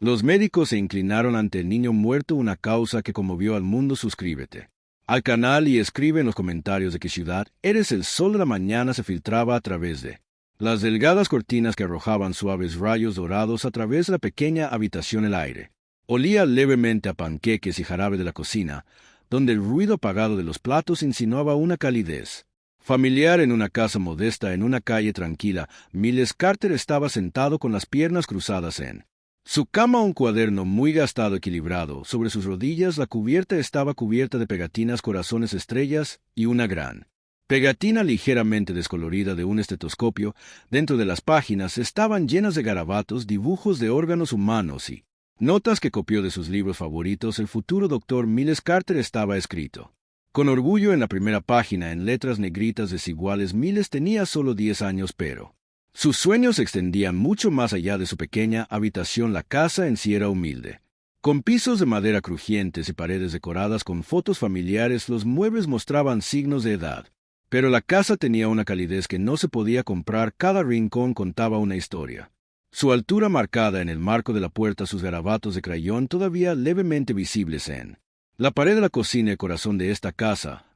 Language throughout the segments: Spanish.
Los médicos se inclinaron ante el niño muerto, una causa que conmovió al mundo. Suscríbete al canal y escribe en los comentarios de qué ciudad eres. El sol de la mañana se filtraba a través de las delgadas cortinas que arrojaban suaves rayos dorados a través de la pequeña habitación. El aire olía levemente a panqueques y jarabe de la cocina, donde el ruido apagado de los platos insinuaba una calidez familiar. En una casa modesta, en una calle tranquila, Miles Carter estaba sentado con las piernas cruzadas en su cama, un cuaderno muy gastado equilibrado. Sobre sus rodillas la cubierta estaba cubierta de pegatinas, corazones, estrellas y una gran pegatina ligeramente descolorida de un estetoscopio. Dentro de las páginas estaban llenas de garabatos, dibujos de órganos humanos y notas que copió de sus libros favoritos. El futuro doctor Miles Carter estaba escrito con orgullo en la primera página, en letras negritas desiguales. Miles tenía solo 10 años, pero sus sueños se extendían mucho más allá de su pequeña habitación. La casa en sí era humilde, con pisos de madera crujientes y paredes decoradas con fotos familiares. Los muebles mostraban signos de edad, pero la casa tenía una calidez que no se podía comprar. Cada rincón contaba una historia. Su altura marcada en el marco de la puerta, sus garabatos de crayón todavía levemente visibles en la pared de la cocina. El corazón de esta casa,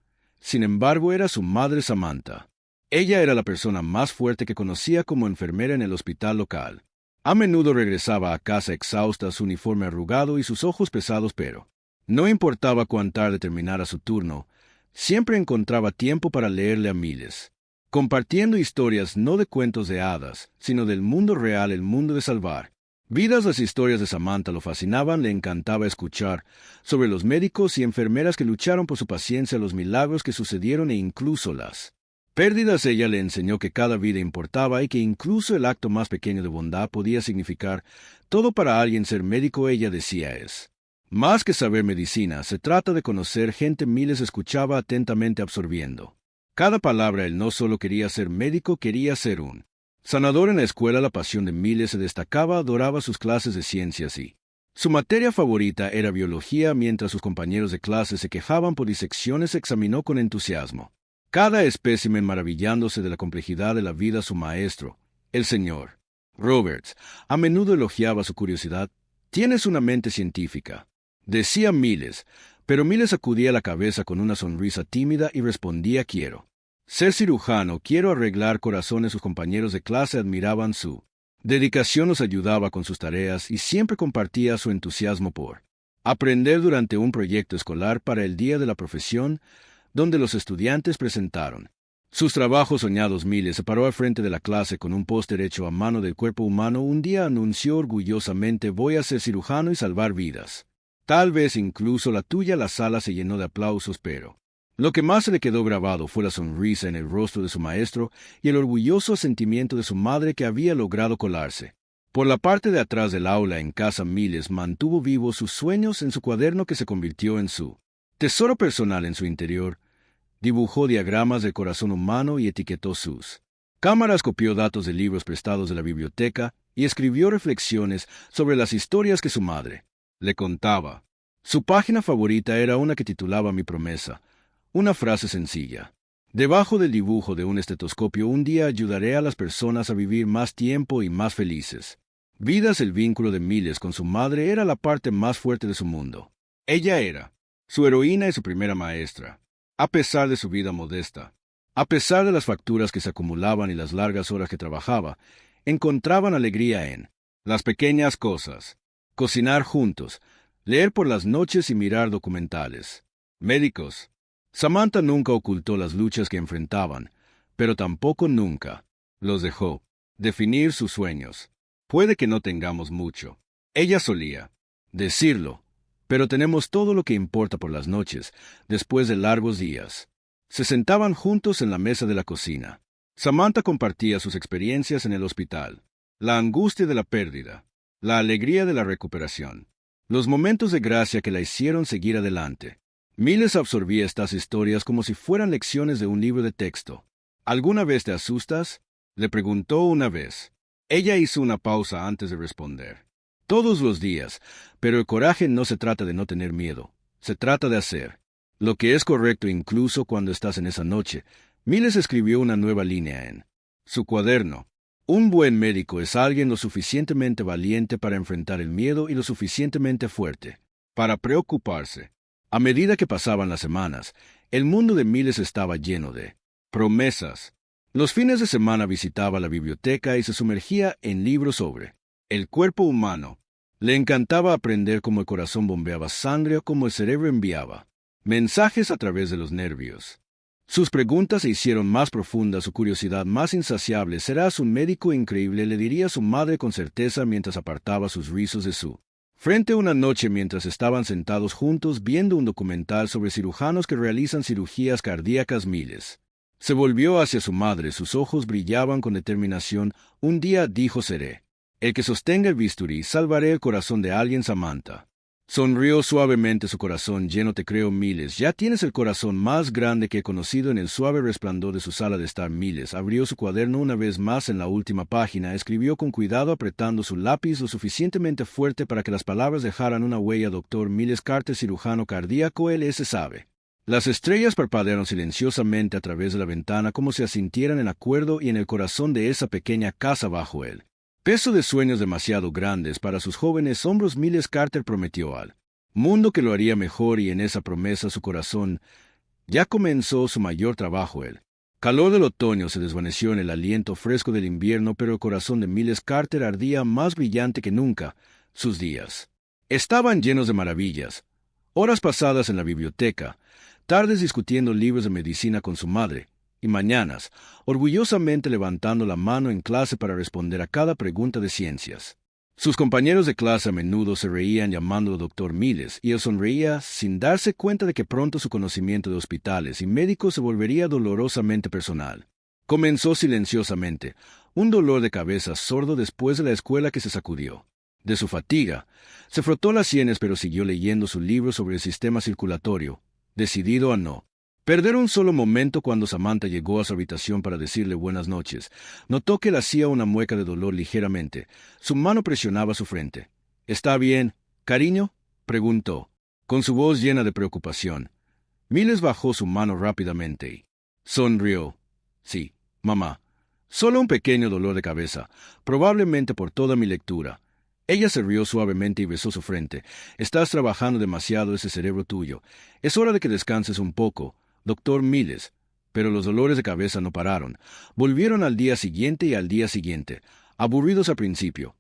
sin embargo, era su madre Samantha. Ella era la persona más fuerte que conocía como enfermera en el hospital local. A menudo regresaba a casa exhausta, su uniforme arrugado y sus ojos pesados, pero no importaba cuán tarde terminara su turno, siempre encontraba tiempo para leerle a Miles, compartiendo historias no de cuentos de hadas, sino del mundo real, el mundo de salvar vidas. Las historias de Samantha lo fascinaban, le encantaba escuchar sobre los médicos y enfermeras que lucharon por su paciencia, los milagros que sucedieron e incluso las pérdidas. Ella le enseñó que cada vida importaba y que incluso el acto más pequeño de bondad podía significar todo para alguien. Ser médico, ella decía, es más que saber medicina, se trata de conocer gente. Miles escuchaba atentamente, absorbiendo cada palabra. Él no solo quería ser médico, quería ser un sanador. En la escuela la pasión de Miles se destacaba, adoraba sus clases de ciencias y su materia favorita era biología. Mientras sus compañeros de clase se quejaban por disecciones, examinó con entusiasmo cada espécimen, maravillándose de la complejidad de la vida. Su maestro, el señor Roberts, a menudo elogiaba su curiosidad. «Tienes una mente científica», decía Miles, pero Miles sacudía la cabeza con una sonrisa tímida y respondía: «Quiero ser cirujano, quiero arreglar corazones». Sus compañeros de clase admiraban su dedicación, los ayudaba con sus tareas y siempre compartía su entusiasmo por aprender. Durante un proyecto escolar para el Día de la Profesión, donde los estudiantes presentaron sus trabajos soñados, Miles se paró al frente de la clase con un póster hecho a mano del cuerpo humano. Un día anunció orgullosamente: «Voy a ser cirujano y salvar vidas, tal vez incluso la tuya». La sala se llenó de aplausos, pero lo que más se le quedó grabado fue la sonrisa en el rostro de su maestro y el orgulloso sentimiento de su madre, que había logrado colarse por la parte de atrás del aula. En casa, Miles mantuvo vivos sus sueños en su cuaderno, que se convirtió en su tesoro personal. En su interior dibujó diagramas del corazón humano y etiquetó sus cámaras, copió datos de libros prestados de la biblioteca y escribió reflexiones sobre las historias que su madre le contaba. Su página favorita era una que titulaba «Mi promesa», una frase sencilla debajo del dibujo de un estetoscopio: «Un día ayudaré a las personas a vivir más tiempo y más felices vidas». El vínculo de Miles con su madre era la parte más fuerte de su mundo. Ella era su heroína y su primera maestra. A pesar de su vida modesta, a pesar de las facturas que se acumulaban y las largas horas que trabajaba, encontraban alegría en las pequeñas cosas: cocinar juntos, leer por las noches y mirar documentales médicos. Samantha nunca ocultó las luchas que enfrentaban, pero tampoco nunca los dejó definir sus sueños. «Puede que no tengamos mucho», ella solía decirlo, «pero tenemos todo lo que importa». Por las noches, después de largos días, se sentaban juntos en la mesa de la cocina. Samantha compartía sus experiencias en el hospital, la angustia de la pérdida, la alegría de la recuperación, los momentos de gracia que la hicieron seguir adelante. Miles absorbía estas historias como si fueran lecciones de un libro de texto. «¿Alguna vez te asustas?», le preguntó una vez. Ella hizo una pausa antes de responder. «Todos los días, pero el coraje no se trata de no tener miedo, se trata de hacer lo que es correcto incluso cuando estás en esa noche». Miles escribió una nueva línea en su cuaderno: Un buen médico es alguien lo suficientemente valiente para enfrentar el miedo y lo suficientemente fuerte para preocuparse. A medida que pasaban las semanas, el mundo de Miles estaba lleno de promesas. Los fines de semana visitaba la biblioteca y se sumergía en libros sobre el cuerpo humano. Le encantaba aprender cómo el corazón bombeaba sangre o cómo el cerebro enviaba mensajes a través de los nervios. Sus preguntas se hicieron más profundas, su curiosidad más insaciable. ¿Serás un médico increíble?, le diría su madre con certeza mientras apartaba sus rizos de su frente una noche mientras estaban sentados juntos viendo un documental sobre cirujanos que realizan cirugías cardíacas. Miles se volvió hacia su madre, sus ojos brillaban con determinación. Un día dijo: seré el que sostenga el bisturí, salvaré el corazón de alguien. Samantha sonrió suavemente, su corazón lleno. Te creo, Miles, ya tienes el corazón más grande que he conocido. En el suave resplandor de su sala de estar, Miles abrió su cuaderno una vez más. En la última página escribió con cuidado, apretando su lápiz lo suficientemente fuerte para que las palabras dejaran una huella: Dr. Miles Carter, cirujano cardíaco, LS. Sabe. Las estrellas parpadearon silenciosamente a través de la ventana como si asintieran en acuerdo, y en el corazón de esa pequeña casa bajo él peso de sueños demasiado grandes para sus jóvenes hombros, Miles Carter prometió al mundo que lo haría mejor, y en esa promesa su corazón ya comenzó su mayor trabajo. El calor del otoño se desvaneció en el aliento fresco del invierno, pero el corazón de Miles Carter ardía más brillante que nunca. Sus días estaban llenos de maravillas, horas pasadas en la biblioteca, tardes discutiendo libros de medicina con su madre, y mañanas, orgullosamente levantando la mano en clase para responder a cada pregunta de ciencias. Sus compañeros de clase a menudo se reían llamándolo Dr. Miles, y él sonreía sin darse cuenta de que pronto su conocimiento de hospitales y médicos se volvería dolorosamente personal. Comenzó silenciosamente, un dolor de cabeza sordo después de la escuela que se sacudió de su fatiga. Se frotó las sienes, pero siguió leyendo su libro sobre el sistema circulatorio, decidido a no perder un solo momento. Cuando Samantha llegó a su habitación para decirle buenas noches, notó que le hacía una mueca de dolor ligeramente. Su mano presionaba su frente. ¿Está bien, cariño?, preguntó, con su voz llena de preocupación. Miles bajó su mano rápidamente y sonrió. Sí, mamá. Solo un pequeño dolor de cabeza, probablemente por toda mi lectura. Ella se rió suavemente y besó su frente. Estás trabajando demasiado ese cerebro tuyo. Es hora de que descanses un poco, Dr. Miles. Pero los dolores de cabeza no pararon. Volvieron al día siguiente y al día siguiente, aburridos al principio,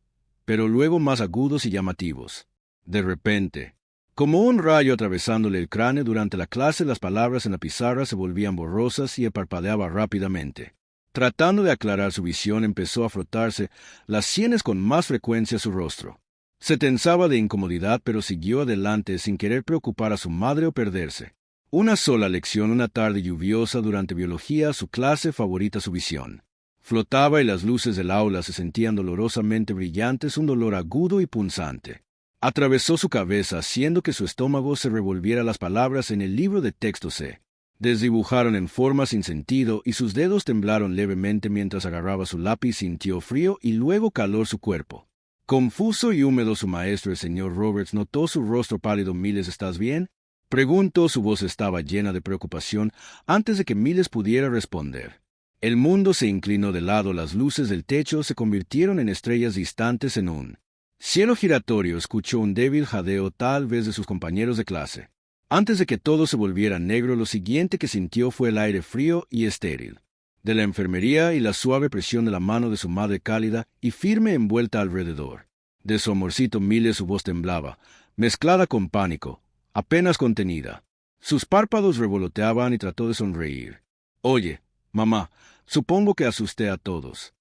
pero luego más agudos y llamativos. De repente, como un rayo atravesándole el cráneo durante la clase, las palabras en la pizarra se volvían borrosas y él parpadeaba rápidamente. Tratando de aclarar su visión, empezó a frotarse las sienes con más frecuencia su rostro. Se tensaba de incomodidad, pero siguió adelante sin querer preocupar a su madre o perderse una sola lección. Una tarde lluviosa durante biología, su clase favorita, su visión flotaba y las luces del aula se sentían dolorosamente brillantes. Un dolor agudo y punzante atravesó su cabeza, haciendo que su estómago se revolviera. Las palabras en el libro de texto se desdibujaron en forma sin sentido y sus dedos temblaron levemente mientras agarraba su lápiz. Sintió frío y luego calor su cuerpo. Confuso y húmedo, su maestro, el señor Roberts, notó su rostro pálido. Miles, ¿estás bien?, preguntó. Su voz estaba llena de preocupación. Antes de que Miles pudiera responder, el mundo se inclinó de lado. Las luces del techo se convirtieron en estrellas distantes en un cielo giratorio. Escuchó un débil jadeo, tal vez de sus compañeros de clase. Antes de que todo se volviera negro, lo siguiente que sintió fue el aire frío y estéril de la enfermería y la suave presión de la mano de su madre, cálida y firme, envuelta alrededor de su amorcito. Miles, su voz temblaba, mezclada con pánico, apenas contenida. Sus párpados revoloteaban y trató de sonreír. Oye, mamá, supongo que asusté a todos.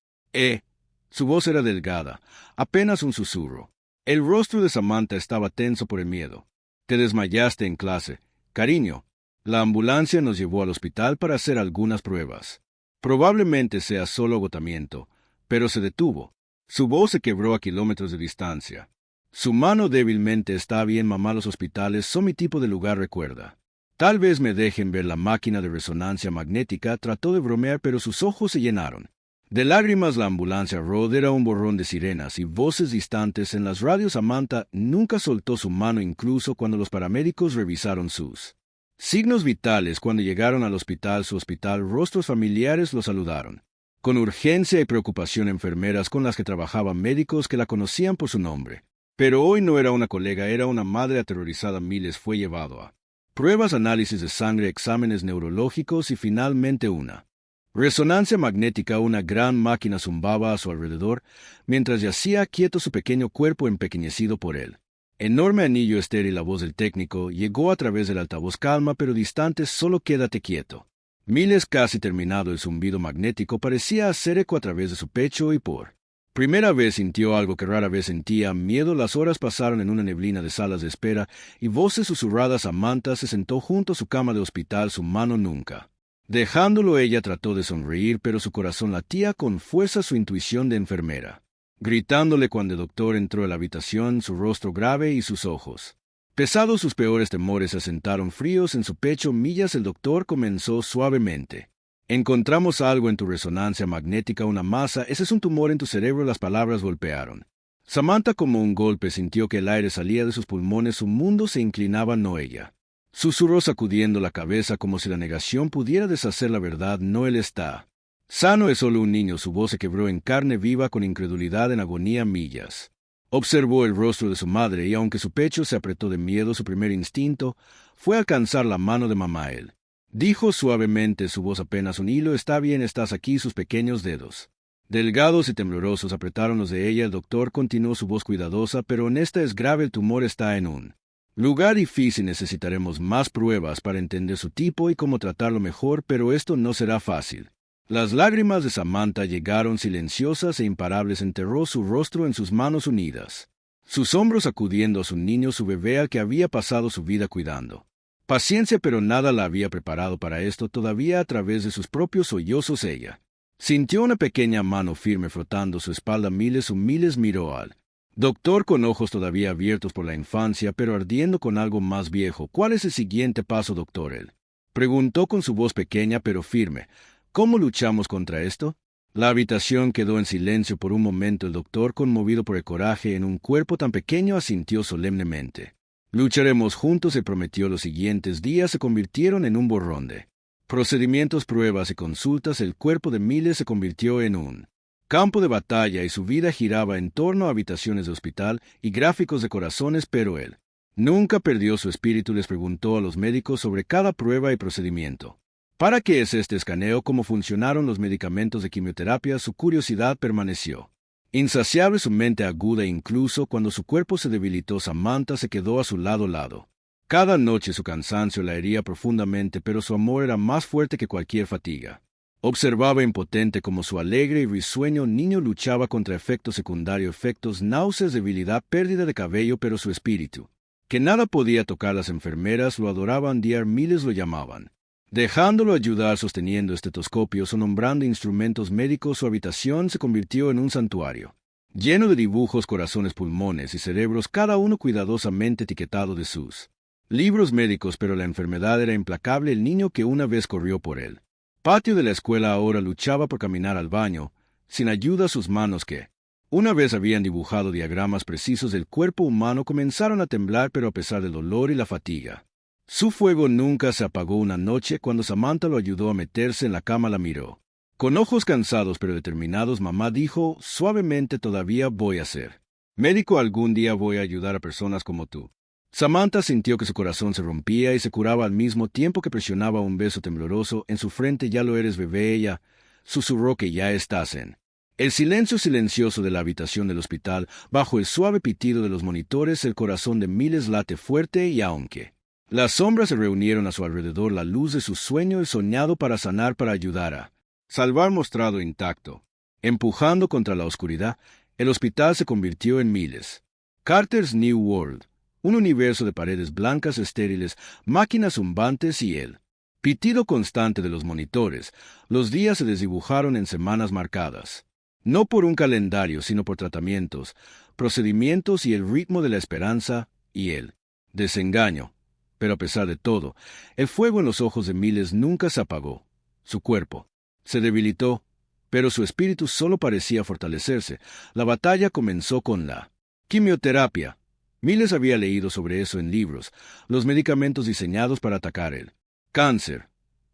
Su voz era delgada, apenas un susurro. El rostro de Samantha estaba tenso por el miedo. Te desmayaste en clase, cariño. La ambulancia nos llevó al hospital para hacer algunas pruebas. Probablemente sea solo agotamiento, pero se detuvo. Su voz se quebró a kilómetros de distancia. Su mano débilmente. Está bien, mamá, los hospitales son mi tipo de lugar, recuerda. Tal vez me dejen ver la máquina de resonancia magnética. Trató de bromear, pero sus ojos se llenaron de lágrimas. La ambulancia Road era un borrón de sirenas y voces distantes en las radios. Samantha nunca soltó su mano, incluso cuando los paramédicos revisaron sus signos vitales. Cuando llegaron al hospital, su hospital, rostros familiares lo saludaron. Con urgencia y preocupación enfermeras con las que trabajaban médicos que la conocían por su nombre. Pero hoy no era una colega, era una madre aterrorizada. Miles fue llevado a pruebas, análisis de sangre, exámenes neurológicos y finalmente una resonancia magnética. Una gran máquina zumbaba a su alrededor mientras yacía quieto su pequeño cuerpo empequeñecido por él. Enorme anillo estéril. La voz del técnico llegó a través del altavoz, calma pero distante, solo quédate quieto. Miles, casi terminado el zumbido magnético, parecía hacer eco a través de su pecho y por primera vez sintió algo que rara vez sentía, miedo. Las horas pasaron en una neblina de salas de espera y voces susurradas. Samantha se sentó junto a su cama de hospital, su mano nunca dejándolo. Ella trató de sonreír, pero su corazón latía con fuerza, su intuición de enfermera gritándole cuando el doctor entró a la habitación, su rostro grave y sus ojos pesados. Sus peores temores se asentaron fríos en su pecho. Millas, el doctor comenzó suavemente. Encontramos algo en tu resonancia magnética, una masa. Ese es un tumor en tu cerebro. Las palabras golpearon. Samantha, como un golpe, sintió que el aire salía de sus pulmones. Su mundo se inclinaba, no ella. Susurró sacudiendo la cabeza como si la negación pudiera deshacer la verdad. No, él está sano, es solo un niño. Su voz se quebró en carne viva con incredulidad, en agonía. Millas observó el rostro de su madre y aunque su pecho se apretó de miedo, su primer instinto fue alcanzar la mano de mamá. Él dijo suavemente, su voz apenas un hilo: está bien, estás aquí. Sus pequeños dedos delgados y temblorosos apretaron los de ella. El doctor continuó, su voz cuidadosa: pero en esta es grave, el tumor está en un lugar difícil. Necesitaremos más pruebas para entender su tipo y cómo tratarlo mejor, pero esto no será fácil. Las lágrimas de Samantha llegaron silenciosas e imparables. Enterró su rostro en sus manos unidas, sus hombros sacudiendo a su niño, su bebé al que había pasado su vida cuidando. Paciencia, pero nada la había preparado para esto. Todavía a través de sus propios sollozos ella sintió una pequeña mano firme frotando su espalda. Miles miró al doctor con ojos todavía abiertos por la infancia, pero ardiendo con algo más viejo. ¿Cuál es el siguiente paso, doctor? Él preguntó con su voz pequeña pero firme. ¿Cómo luchamos contra esto? La habitación quedó en silencio por un momento. El doctor, conmovido por el coraje en un cuerpo tan pequeño, asintió solemnemente. Lucharemos juntos, se prometió. Los siguientes días se convirtieron en un borrón de procedimientos, pruebas y consultas. El cuerpo de Miles se convirtió en un campo de batalla y su vida giraba en torno a habitaciones de hospital y gráficos de corazones, pero él nunca perdió su espíritu. Les preguntó a los médicos sobre cada prueba y procedimiento. ¿Para qué es este escaneo? ¿Cómo funcionaron los medicamentos de quimioterapia? Su curiosidad permaneció insaciable, su mente aguda. Incluso cuando su cuerpo se debilitó, Samantha se quedó a su lado. Cada noche su cansancio la hería profundamente, pero su amor era más fuerte que cualquier fatiga. Observaba impotente como su alegre y risueño niño luchaba contra efectos secundarios, efectos, náuseas, debilidad, pérdida de cabello, pero su espíritu, que nada podía tocar. Las enfermeras lo adoraban. Diar Miles lo llamaban, dejándolo ayudar sosteniendo estetoscopios o nombrando instrumentos médicos. Su habitación se convirtió en un santuario, lleno de dibujos, corazones, pulmones y cerebros, cada uno cuidadosamente etiquetado de sus libros médicos. Pero la enfermedad era implacable. El niño que una vez corrió por el patio de la escuela ahora luchaba por caminar al baño, sin ayuda. Sus manos, que una vez habían dibujado diagramas precisos del cuerpo humano, comenzaron a temblar, pero a pesar del dolor y la fatiga, su fuego nunca se apagó. Una noche, cuando Samantha lo ayudó a meterse en la cama, la miró con ojos cansados pero determinados. Mamá, dijo suavemente, todavía voy a ser médico. Algún día voy a ayudar a personas como tú. Samantha sintió que su corazón se rompía y se curaba al mismo tiempo que presionaba un beso tembloroso en su frente. Ya lo eres, bebé. Ella susurró que ya estás en el silencio silencioso de la habitación del hospital. Bajo el suave pitido de los monitores, el corazón de Miles late fuerte y aunque las sombras se reunieron a su alrededor, la luz de su sueño, el soñado para sanar, para ayudar a salvar, mostrado intacto. Empujando contra la oscuridad, el hospital se convirtió en Miles Carter's New World, un universo de paredes blancas estériles, máquinas zumbantes y el pitido constante de los monitores. Los días se desdibujaron en semanas marcadas, no por un calendario, sino por tratamientos, procedimientos y el ritmo de la esperanza y el desengaño. Pero a pesar de todo, el fuego en los ojos de Miles nunca se apagó. Su cuerpo se debilitó, pero su espíritu solo parecía fortalecerse. La batalla comenzó con la quimioterapia. Miles había leído sobre eso en libros, los medicamentos diseñados para atacar el cáncer.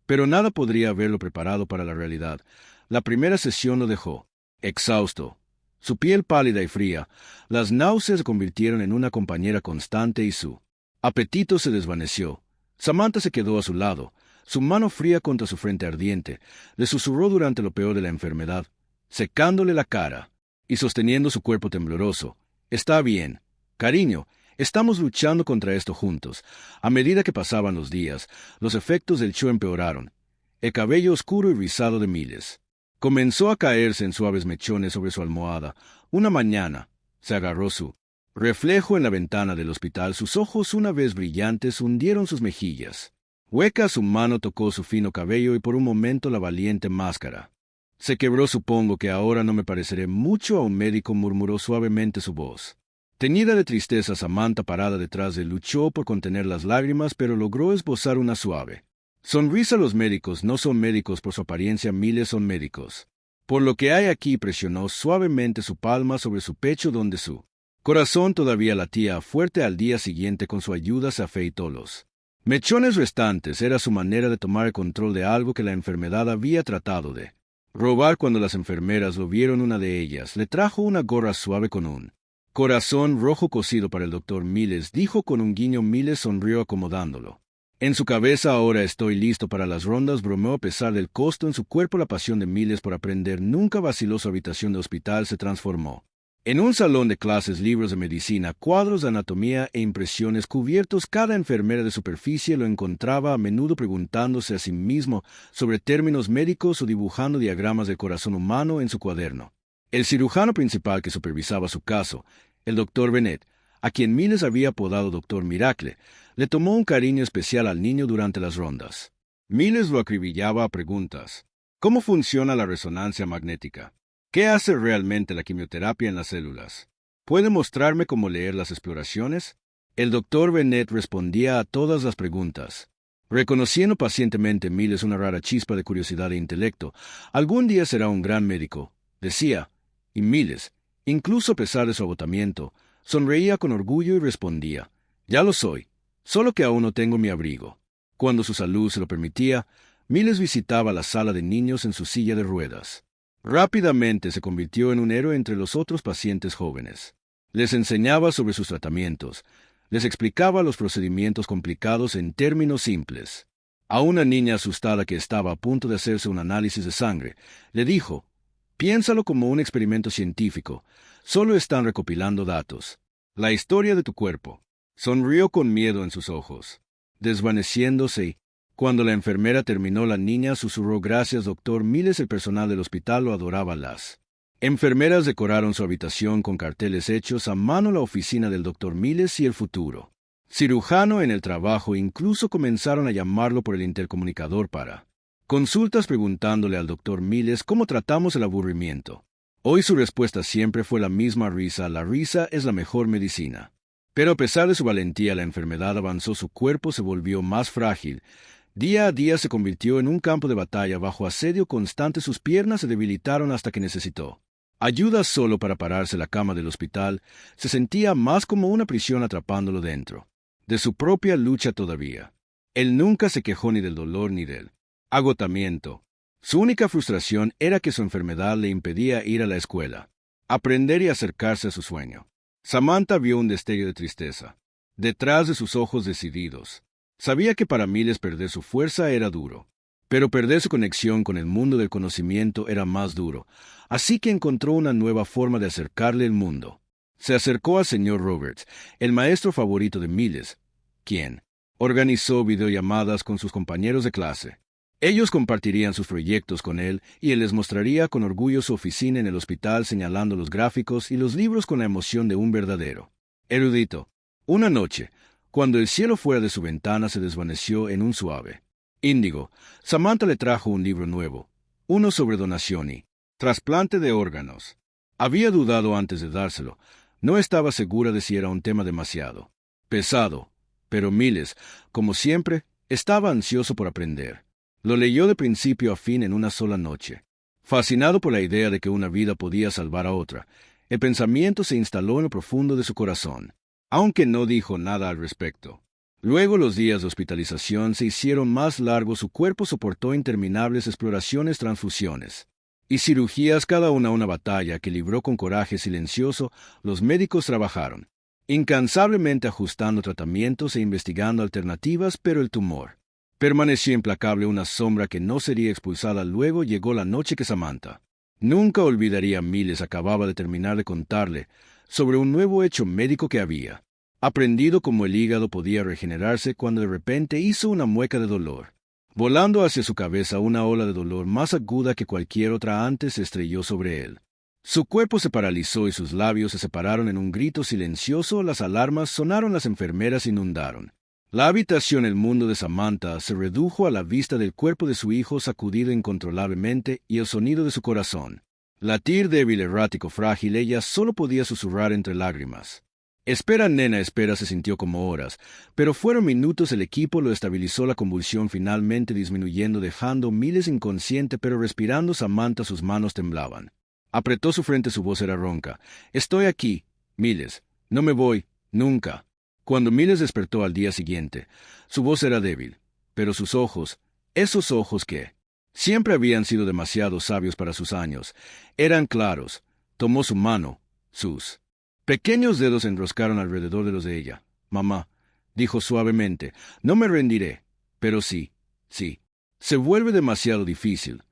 Pero nada podría haberlo preparado para la realidad. La primera sesión lo dejó exhausto. Su piel pálida y fría, las náuseas se convirtieron en una compañera constante y su apetito se desvaneció. Samantha se quedó a su lado, su mano fría contra su frente ardiente, le susurró durante lo peor de la enfermedad, secándole la cara y sosteniendo su cuerpo tembloroso. Está bien, cariño, estamos luchando contra esto juntos. A medida que pasaban los días, los efectos del show empeoraron. El cabello oscuro y rizado de Miles comenzó a caerse en suaves mechones sobre su almohada. Una mañana, se agarró su reflejo en la ventana del hospital. Sus ojos, una vez brillantes, hundieron sus mejillas. Hueca su mano tocó su fino cabello y por un momento la valiente máscara se quebró. Supongo que ahora no me pareceré mucho a un médico, murmuró suavemente su voz. Teñida de tristeza, Samantha, parada detrás de él, luchó por contener las lágrimas, pero logró esbozar una suave sonrisa. Los médicos no son médicos por su apariencia, Miles son médicos por lo que hay aquí. Presionó suavemente su palma sobre su pecho donde su corazón todavía latía fuerte. Al día siguiente, con su ayuda, se afeitó los mechones restantes. Era su manera de tomar el control de algo que la enfermedad había tratado de robar. Cuando las enfermeras lo vieron, una de ellas le trajo una gorra suave con un corazón rojo cosido para el doctor Miles, dijo con un guiño. Miles sonrió acomodándolo en su cabeza. Ahora estoy listo para las rondas, bromeó. A pesar del costo en su cuerpo, la pasión de Miles por aprender nunca vaciló. Su habitación de hospital se transformó en un salón de clases, libros de medicina, cuadros de anatomía e impresiones cubiertos. Cada enfermera de superficie lo encontraba a menudo preguntándose a sí mismo sobre términos médicos o dibujando diagramas del corazón humano en su cuaderno. El cirujano principal que supervisaba su caso, el doctor Bennett, a quien Miles había apodado Doctor Miracle, le tomó un cariño especial al niño durante las rondas. Miles lo acribillaba a preguntas. ¿Cómo funciona la resonancia magnética? ¿Qué hace realmente la quimioterapia en las células? ¿Puede mostrarme cómo leer las exploraciones? El doctor Bennett respondía a todas las preguntas, reconociendo pacientemente en Miles una rara chispa de curiosidad e intelecto. Algún día será un gran médico, decía, y Miles, incluso a pesar de su agotamiento, sonreía con orgullo y respondía, ya lo soy, solo que aún no tengo mi abrigo. Cuando su salud se lo permitía, Miles visitaba la sala de niños en su silla de ruedas. Rápidamente se convirtió en un héroe entre los otros pacientes jóvenes. Les enseñaba sobre sus tratamientos, les explicaba los procedimientos complicados en términos simples. A una niña asustada que estaba a punto de hacerse un análisis de sangre, le dijo, piénsalo como un experimento científico, solo están recopilando datos. La historia de tu cuerpo. Sonrió con miedo en sus ojos, desvaneciéndose y, cuando la enfermera terminó, la niña susurró, gracias, doctor Miles. El personal del hospital lo adoraba. Las enfermeras decoraron su habitación con carteles hechos a mano, la oficina del doctor Miles y el futuro cirujano en el trabajo. Incluso comenzaron a llamarlo por el intercomunicador para consultas, preguntándole al doctor Miles cómo tratamos el aburrimiento. Hoy su respuesta siempre fue la misma, risa. La risa es la mejor medicina. Pero a pesar de su valentía, la enfermedad avanzó. Su cuerpo se volvió más frágil. Día a día se convirtió en un campo de batalla bajo asedio constante. Sus piernas se debilitaron hasta que necesitó ayuda solo para pararse. La cama del hospital se sentía más como una prisión atrapándolo dentro de su propia lucha todavía. Él nunca se quejó ni del dolor ni del agotamiento. Su única frustración era que su enfermedad le impedía ir a la escuela, aprender y acercarse a su sueño. Samantha vio un destello de tristeza detrás de sus ojos decididos. Sabía que para Miles perder su fuerza era duro, pero perder su conexión con el mundo del conocimiento era más duro, así que encontró una nueva forma de acercarle el mundo. Se acercó al señor Roberts, el maestro favorito de Miles, quien organizó videollamadas con sus compañeros de clase. Ellos compartirían sus proyectos con él y él les mostraría con orgullo su oficina en el hospital, señalando los gráficos y los libros con la emoción de un verdadero erudito. Una noche, cuando el cielo fuera de su ventana se desvaneció en un suave índigo, Samantha le trajo un libro nuevo, uno sobre donación y trasplante de órganos. Había dudado antes de dárselo. No estaba segura de si era un tema demasiado pesado, pero Miles, como siempre, estaba ansioso por aprender. Lo leyó de principio a fin en una sola noche. Fascinado por la idea de que una vida podía salvar a otra, el pensamiento se instaló en lo profundo de su corazón, aunque no dijo nada al respecto. Luego los días de hospitalización se hicieron más largos. Su cuerpo soportó interminables exploraciones, transfusiones y cirugías, cada una batalla que libró con coraje silencioso. Los médicos trabajaron, incansablemente ajustando tratamientos e investigando alternativas, pero el tumor permaneció implacable, una sombra que no sería expulsada. Luego llegó la noche que Samantha nunca olvidaría. Miles acababa de terminar de contarle sobre un nuevo hecho médico que había aprendido: cómo el hígado podía regenerarse, cuando de repente hizo una mueca de dolor. Volando hacia su cabeza, una ola de dolor más aguda que cualquier otra antes se estrelló sobre él. Su cuerpo se paralizó y sus labios se separaron en un grito silencioso. Las alarmas sonaron, las enfermeras inundaron la habitación. El mundo de Samantha se redujo a la vista del cuerpo de su hijo sacudido incontrolablemente y el sonido de su corazón latir débil, errático, frágil. Ella solo podía susurrar entre lágrimas: «Espera, nena, espera». Se sintió como horas, pero fueron minutos. El equipo lo estabilizó, la convulsión finalmente disminuyendo, dejando Miles inconsciente pero respirando. Samantha, sus manos temblaban. Apretó su frente, su voz era ronca: «Estoy aquí, Miles. No me voy, nunca». Cuando Miles despertó al día siguiente, su voz era débil, pero sus ojos, esos ojos que siempre habían sido demasiado sabios para sus años, eran claros. Tomó su mano, sus pequeños dedos se enroscaron alrededor de los de ella. «Mamá», dijo suavemente, «no me rendiré, pero sí, se vuelve demasiado difícil.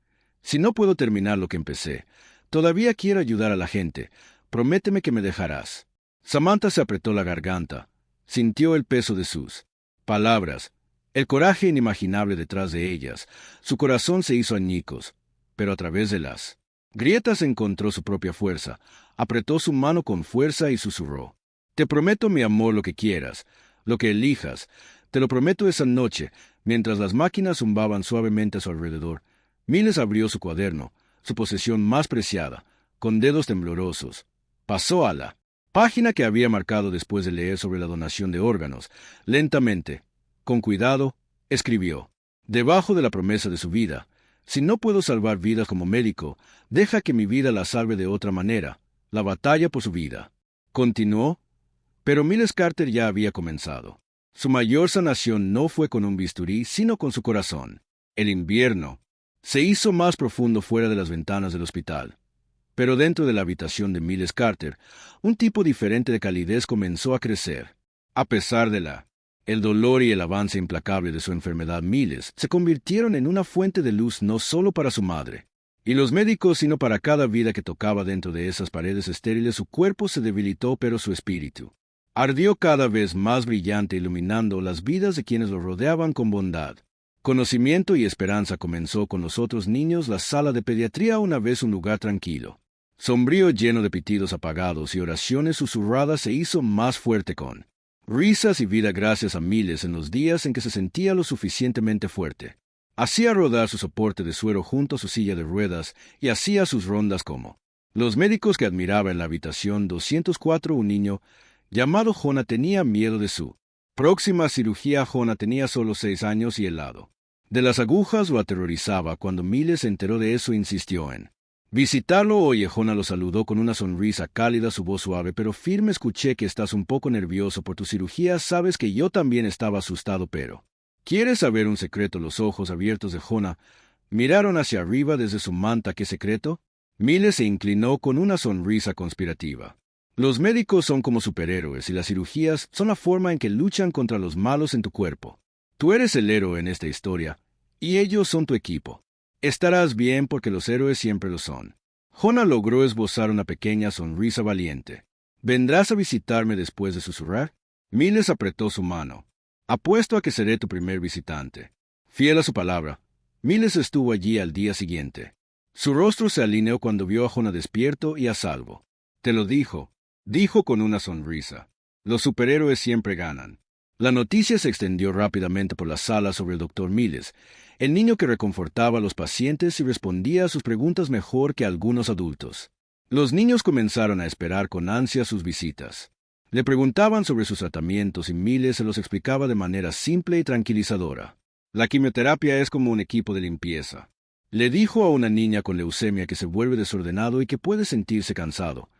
Si no puedo terminar lo que empecé, todavía quiero ayudar a la gente. Prométeme que me dejarás». Samantha se apretó la garganta. Sintió el peso de sus palabras, el coraje inimaginable detrás de ellas. Su corazón se hizo añicos, pero a través de las grietas encontró su propia fuerza. Apretó su mano con fuerza y susurró: «Te prometo, mi amor, lo que quieras, lo que elijas. Te lo prometo». Esa noche, mientras las máquinas zumbaban suavemente a su alrededor, Miles abrió su cuaderno, su posesión más preciada. Con dedos temblorosos, pasó a la página que había marcado después de leer sobre la donación de órganos. Lentamente, con cuidado, escribió, debajo de la promesa de su vida: «Si no puedo salvar vidas como médico, deja que mi vida la salve de otra manera. La batalla por su vida». Continuó, pero Miles Carter ya había comenzado. Su mayor sanación no fue con un bisturí, sino con su corazón. El invierno se hizo más profundo fuera de las ventanas del hospital. Pero dentro de la habitación de Miles Carter, un tipo diferente de calidez comenzó a crecer. A pesar de el dolor y el avance implacable de su enfermedad, Miles se convirtieron en una fuente de luz no solo para su madre y los médicos, sino para cada vida que tocaba dentro de esas paredes estériles. Su cuerpo se debilitó, pero su espíritu ardió cada vez más brillante, iluminando las vidas de quienes lo rodeaban con bondad, conocimiento y esperanza. Comenzó con los otros niños. La sala de pediatría, una vez un lugar tranquilo, sombrío, lleno de pitidos apagados y oraciones susurradas, se hizo más fuerte con risas y vida gracias a Miles. En los días en que se sentía lo suficientemente fuerte, hacía rodar su soporte de suero junto a su silla de ruedas y hacía sus rondas como los médicos que admiraba. En la habitación 204, un niño llamado Jonah tenía miedo de su próxima cirugía. Jonah tenía solo 6 años y el lado de las agujas lo aterrorizaba. Cuando Miles se enteró de eso, insistió en visitarlo. «Oye», Jonah lo saludó con una sonrisa cálida, su voz suave pero firme. «Escuché que estás un poco nervioso por tu cirugía. Sabes que yo también estaba asustado, pero ¿quieres saber un secreto?» Los ojos abiertos de Jonah miraron hacia arriba desde su manta. «¿Qué secreto?» Miles se inclinó con una sonrisa conspirativa. «Los médicos son como superhéroes y las cirugías son la forma en que luchan contra los malos en tu cuerpo. Tú eres el héroe en esta historia y ellos son tu equipo. Estarás bien porque los héroes siempre lo son». Jonah logró esbozar una pequeña sonrisa valiente. «¿Vendrás a visitarme después de susurrar?» Miles apretó su mano. «Apuesto a que seré tu primer visitante». Fiel a su palabra, Miles estuvo allí al día siguiente. Su rostro se alineó cuando vio a Jonah despierto y a salvo. «Te lo dijo», dijo con una sonrisa. «Los superhéroes siempre ganan». La noticia se extendió rápidamente por la sala sobre el doctor Miles, el niño que reconfortaba a los pacientes y respondía a sus preguntas mejor que algunos adultos. Los niños comenzaron a esperar con ansia sus visitas. Le preguntaban sobre sus tratamientos y Miles se los explicaba de manera simple y tranquilizadora. «La quimioterapia es como un equipo de limpieza», le dijo a una niña con leucemia que se vuelve desordenado y que puede sentirse cansado,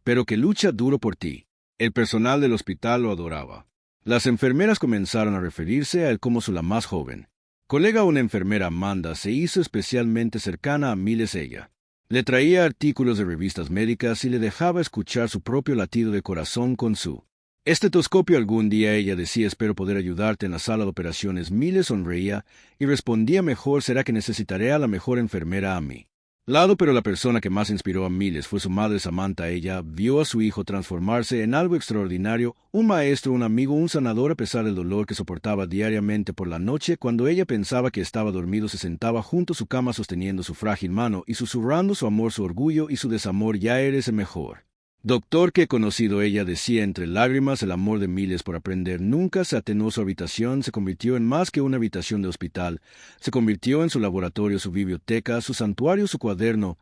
pero que lucha duro por ti. El personal del hospital lo adoraba. Las enfermeras comenzaron a referirse a él como su la más joven colega. Una enfermera, Amanda, se hizo especialmente cercana a Miles. Ella Le traía artículos de revistas médicas y le dejaba escuchar su propio latido de corazón con su estetoscopio. Algún día ella decía: espero poder ayudarte en la sala de operaciones. Miles sonreía y respondía: mejor será que necesitaré a la mejor enfermera a mi lado. Pero la persona que más inspiró a Miles fue su madre Samantha. Ella vio a su hijo transformarse en algo extraordinario, un maestro, un amigo, un sanador. A pesar del dolor que soportaba diariamente por la noche, cuando ella pensaba que estaba dormido, se sentaba junto a su cama sosteniendo su frágil mano y susurrando su amor, su orgullo y su desamor: ya eres el mejor doctor que he conocido. Ella decía entre lágrimas. El amor de Miles por aprender nunca se atenuó. Su habitación se convirtió en más que una habitación de hospital. Se convirtió en su laboratorio, su biblioteca, su santuario. Su cuaderno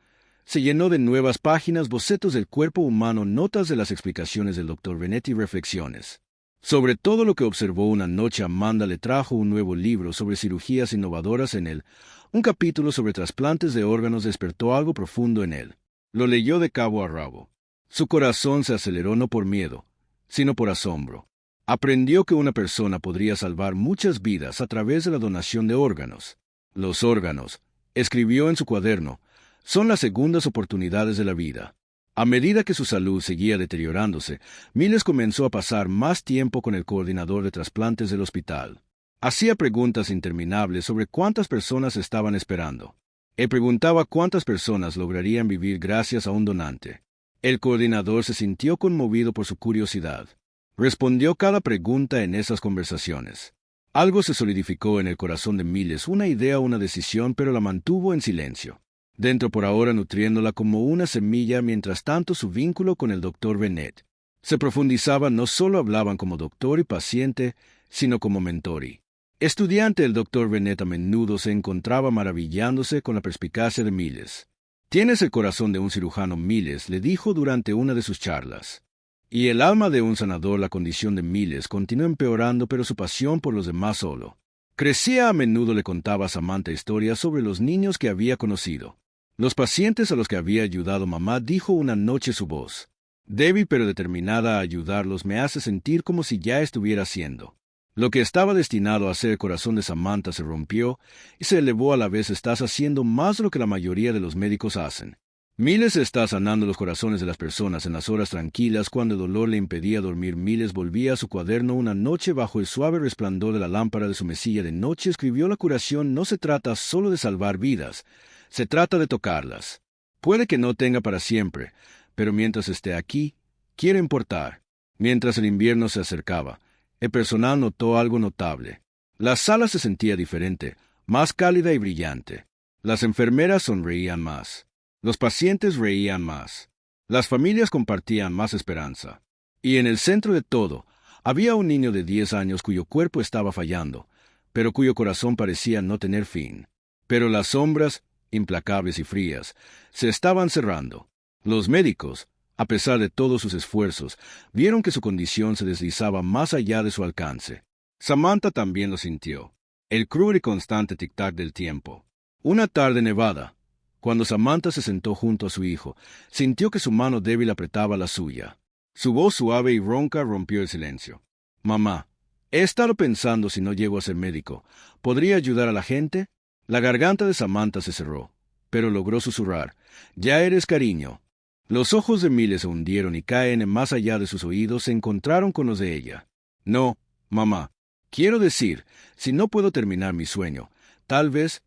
se llenó de nuevas páginas, bocetos del cuerpo humano, notas de las explicaciones del Dr. Bennett y reflexiones sobre todo lo que observó. Una noche Amanda le trajo un nuevo libro sobre cirugías innovadoras. En él, un capítulo sobre trasplantes de órganos despertó algo profundo en él. Lo leyó de cabo a rabo. Su corazón se aceleró, no por miedo, sino por asombro. Aprendió que una persona podría salvar muchas vidas a través de la donación de órganos. Los órganos, escribió en su cuaderno, son las segundas oportunidades de la vida. A medida que su salud seguía deteriorándose, Miles comenzó a pasar más tiempo con el coordinador de trasplantes del hospital. Hacía preguntas interminables sobre cuántas personas estaban esperando. Él preguntaba cuántas personas lograrían vivir gracias a un donante. El coordinador se sintió conmovido por su curiosidad. Respondió cada pregunta en esas conversaciones. Algo se solidificó en el corazón de Miles, una idea, una decisión, pero la mantuvo en silencio. Dentro por ahora, nutriéndola como una semilla. Mientras tanto, su vínculo con el Dr. Bennett se profundizaba. No solo hablaban como doctor y paciente, sino como mentor y estudiante. El Dr. Bennett a menudo se encontraba maravillándose con la perspicacia de Miles. Tienes el corazón de un cirujano, Miles le dijo durante una de sus charlas. Y el alma de un sanador. La condición de Miles continuó empeorando, pero su pasión por los demás solo crecía. A menudo le contaba a Samantha historias sobre los niños que había conocido, los pacientes a los que había ayudado. Mamá, dijo una noche, su voz débil pero determinada a ayudarlos, me hace sentir como si ya estuviera haciendo lo que estaba destinado a hacer. El corazón de Samantha se rompió y se elevó a la vez. Estás haciendo más de lo que la mayoría de los médicos hacen. Miles está sanando los corazones de las personas en las horas tranquilas, cuando el dolor le impedía dormir. Miles volvía a su cuaderno. Una noche, bajo el suave resplandor de la lámpara de su mesilla de noche, escribió: la curación no se trata solo de salvar vidas, se trata de tocarlas. Puede que no tenga para siempre, pero mientras esté aquí, quiere importar. Mientras el invierno se acercaba, el personal notó algo notable. La sala se sentía diferente, más cálida y brillante. Las enfermeras sonreían más. Los pacientes reían más. Las familias compartían más esperanza. Y en el centro de todo, había un niño de 10 años cuyo cuerpo estaba fallando, pero cuyo corazón parecía no tener fin. Pero las sombras, implacables y frías, se estaban cerrando. Los médicos, a pesar de todos sus esfuerzos, vieron que su condición se deslizaba más allá de su alcance. Samantha también lo sintió. El cruel y constante tic-tac del tiempo. Una tarde nevada, cuando Samantha se sentó junto a su hijo, sintió que su mano débil apretaba la suya. Su voz suave y ronca rompió el silencio. Mamá, he estado pensando, si no llego a ser médico, ¿podría ayudar a la gente? La garganta de Samantha se cerró, pero logró susurrar: ya eres, cariño. Los ojos de Miles se hundieron y caen más allá de sus oídos, se encontraron con los de ella. No, mamá. Quiero decir, si no puedo terminar mi sueño, tal vez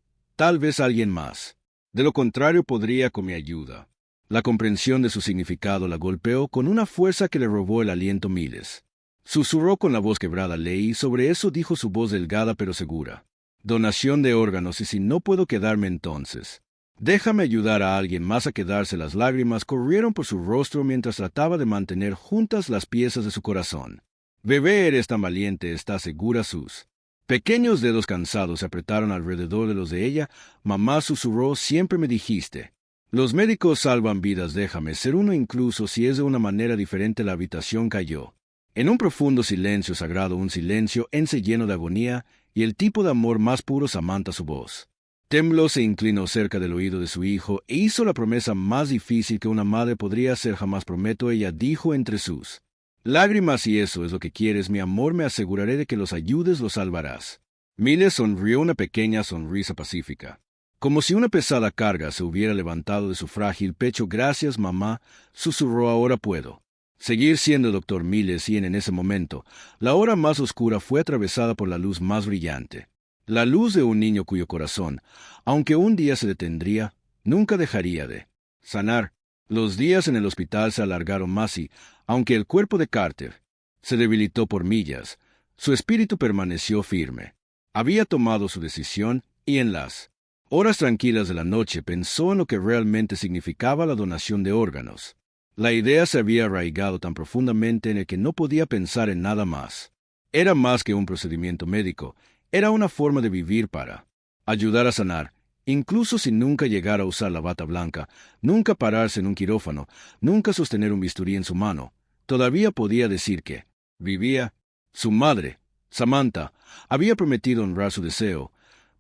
alguien más. De lo contrario, podría con mi ayuda. La comprensión de su significado la golpeó con una fuerza que le robó el aliento. Miles susurró con la voz quebrada: leí sobre eso, dijo su voz delgada pero segura. Donación de órganos, y si no puedo quedarme, entonces déjame ayudar a alguien más a quedarse. Las lágrimas corrieron por su rostro mientras trataba de mantener juntas las piezas de su corazón. Bebé, eres tan valiente, está segura. Sus pequeños dedos cansados se apretaron alrededor de los de ella. Mamá susurró: siempre me dijiste, los médicos salvan vidas, déjame ser uno, incluso si es de una manera diferente. La habitación cayó en un profundo silencio sagrado, un silencio lleno de agonía y el tipo de amor más puro. Samantha, su voz tembló, se inclinó cerca del oído de su hijo e hizo la promesa más difícil que una madre podría hacer jamás. Prometo, ella dijo entre sus lágrimas, si eso es lo que quieres, mi amor, me aseguraré de que los ayudes, los salvarás. Miles sonrió una pequeña sonrisa pacífica. Como si una pesada carga se hubiera levantado de su frágil pecho. Gracias, mamá, susurró. Ahora puedo seguir siendo el doctor Miles. Y en ese momento, la hora más oscura fue atravesada por la luz más brillante. La luz de un niño cuyo corazón, aunque un día se detendría, nunca dejaría de sanar. Los días en el hospital se alargaron más y, aunque el cuerpo de Carter se debilitó por millas, su espíritu permaneció firme. Había tomado su decisión y en las horas tranquilas de la noche pensó en lo que realmente significaba la donación de órganos. La idea se había arraigado tan profundamente en el que no podía pensar en nada más. Era más que un procedimiento médico, era una forma de vivir para ayudar a sanar, incluso sin nunca llegar a usar la bata blanca, nunca pararse en un quirófano, nunca sostener un bisturí en su mano. Todavía podía decir que vivía. Su madre, Samantha, había prometido honrar su deseo,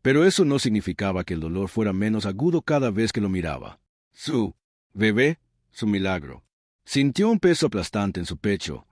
pero eso no significaba que el dolor fuera menos agudo cada vez que lo miraba. Su bebé, su milagro. Sintió un peso aplastante en su pecho.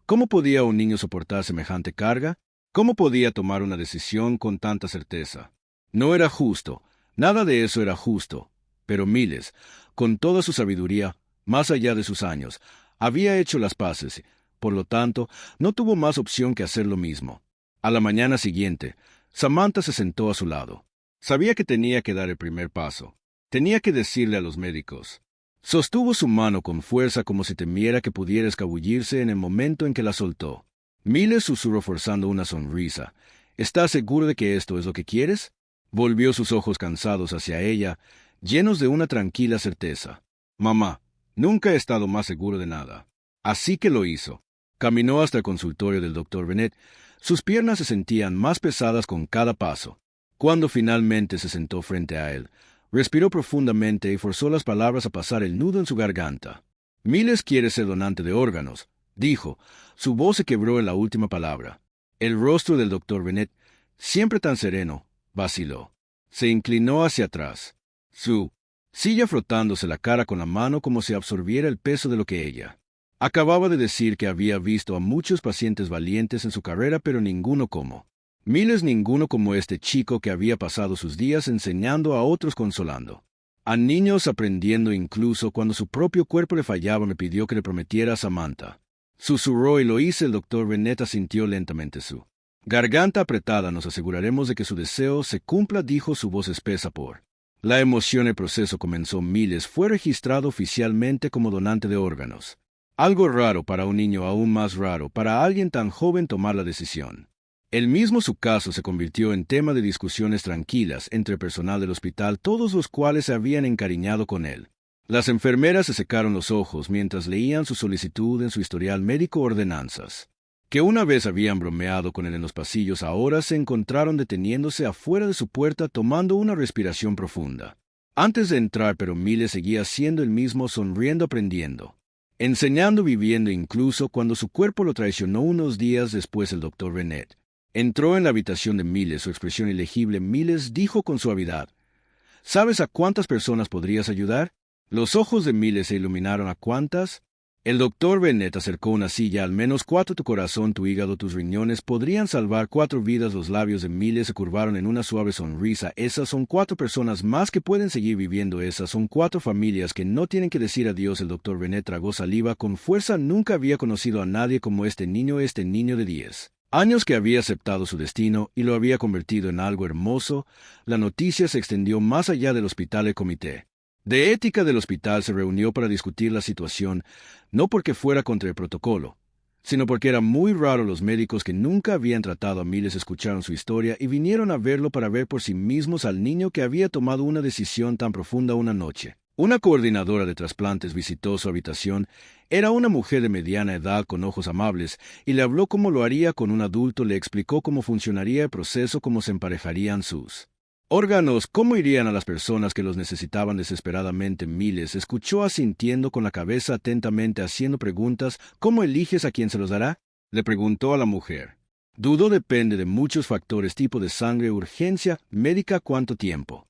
¿Cómo podía un niño soportar semejante carga? ¿Cómo podía tomar una decisión con tanta certeza? No era justo, nada de eso era justo, pero Miles, con toda su sabiduría, más allá de sus años, había hecho las paces, por lo tanto, no tuvo más opción que hacer lo mismo. A la mañana siguiente, Samantha se sentó a su lado. Sabía que tenía que dar el primer paso. Tenía que decirle a los médicos. Sostuvo su mano con fuerza como si temiera que pudiera escabullirse en el momento en que la soltó. Miles susurró forzando una sonrisa. ¿Estás seguro de que esto es lo que quieres? Volvió sus ojos cansados hacia ella, llenos de una tranquila certeza. Mamá, nunca he estado más seguro de nada. Así que lo hizo. Caminó hasta el consultorio del doctor Bennett. Sus piernas se sentían más pesadas con cada paso. Cuando finalmente se sentó frente a él, respiró profundamente y forzó las palabras a pasar el nudo en su garganta. Miles quiere ser donante de órganos, dijo. Su voz se quebró en la última palabra. El rostro del doctor Bennett, siempre tan sereno, vaciló. Se inclinó hacia atrás, su silla frotándose la cara con la mano como si absorbiera el peso de lo que ella acababa de decir. Que había visto a muchos pacientes valientes en su carrera, pero ninguno como Miles, ninguno como este chico que había pasado sus días enseñando a otros, consolando a niños, aprendiendo incluso cuando su propio cuerpo le fallaba. Me pidió que le prometiera a Samantha. Susurró y lo hice. El doctor Bennett asintió lentamente, su garganta apretada. Nos aseguraremos de que su deseo se cumpla, dijo, su voz espesa por la emoción. El proceso comenzó. Miles fue registrado oficialmente como donante de órganos. Algo raro para un niño, aún más raro para alguien tan joven tomar la decisión. El mismo su caso se convirtió en tema de discusiones tranquilas entre el personal del hospital, todos los cuales se habían encariñado con él. Las enfermeras se secaron los ojos mientras leían su solicitud en su historial médico. Ordenanzas que una vez habían bromeado con él en los pasillos, ahora se encontraron deteniéndose afuera de su puerta, tomando una respiración profunda antes de entrar. Pero Miles seguía siendo el mismo, sonriendo, aprendiendo, enseñando, viviendo, incluso cuando su cuerpo lo traicionó. Unos días después, el doctor Bennett entró en la habitación de Miles, su expresión ilegible. Miles dijo con suavidad: ¿Sabes a cuántas personas podrías ayudar? Los ojos de Miles se iluminaron. ¿A cuántas? El doctor Bennett acercó una silla. Al menos 4. Tu corazón, tu hígado, tus riñones podrían salvar 4 vidas. Los labios de Miles se curvaron en una suave sonrisa. Esas son 4 personas más que pueden seguir viviendo. Esas son 4 familias que no tienen que decir adiós. El doctor Bennett tragó saliva con fuerza. Nunca había conocido a nadie como este niño de 10 años que había aceptado su destino y lo había convertido en algo hermoso. La noticia se extendió más allá del hospital. El comité de ética del hospital se reunió para discutir la situación, no porque fuera contra el protocolo, sino porque era muy raro. Los médicos que nunca habían tratado a Miles escucharon su historia y vinieron a verlo para ver por sí mismos al niño que había tomado una decisión tan profunda una noche. Una coordinadora de trasplantes visitó su habitación. Era una mujer de mediana edad con ojos amables, y le habló como lo haría con un adulto. Le explicó cómo funcionaría el proceso, cómo se emparejarían sus órganos, cómo irían a las personas que los necesitaban desesperadamente. Miles escuchó asintiendo con la cabeza, atentamente haciendo preguntas. ¿Cómo eliges a quién se los dará?, le preguntó a la mujer. Dudó. Depende de muchos factores: tipo de sangre, urgencia médica, cuánto tiempo.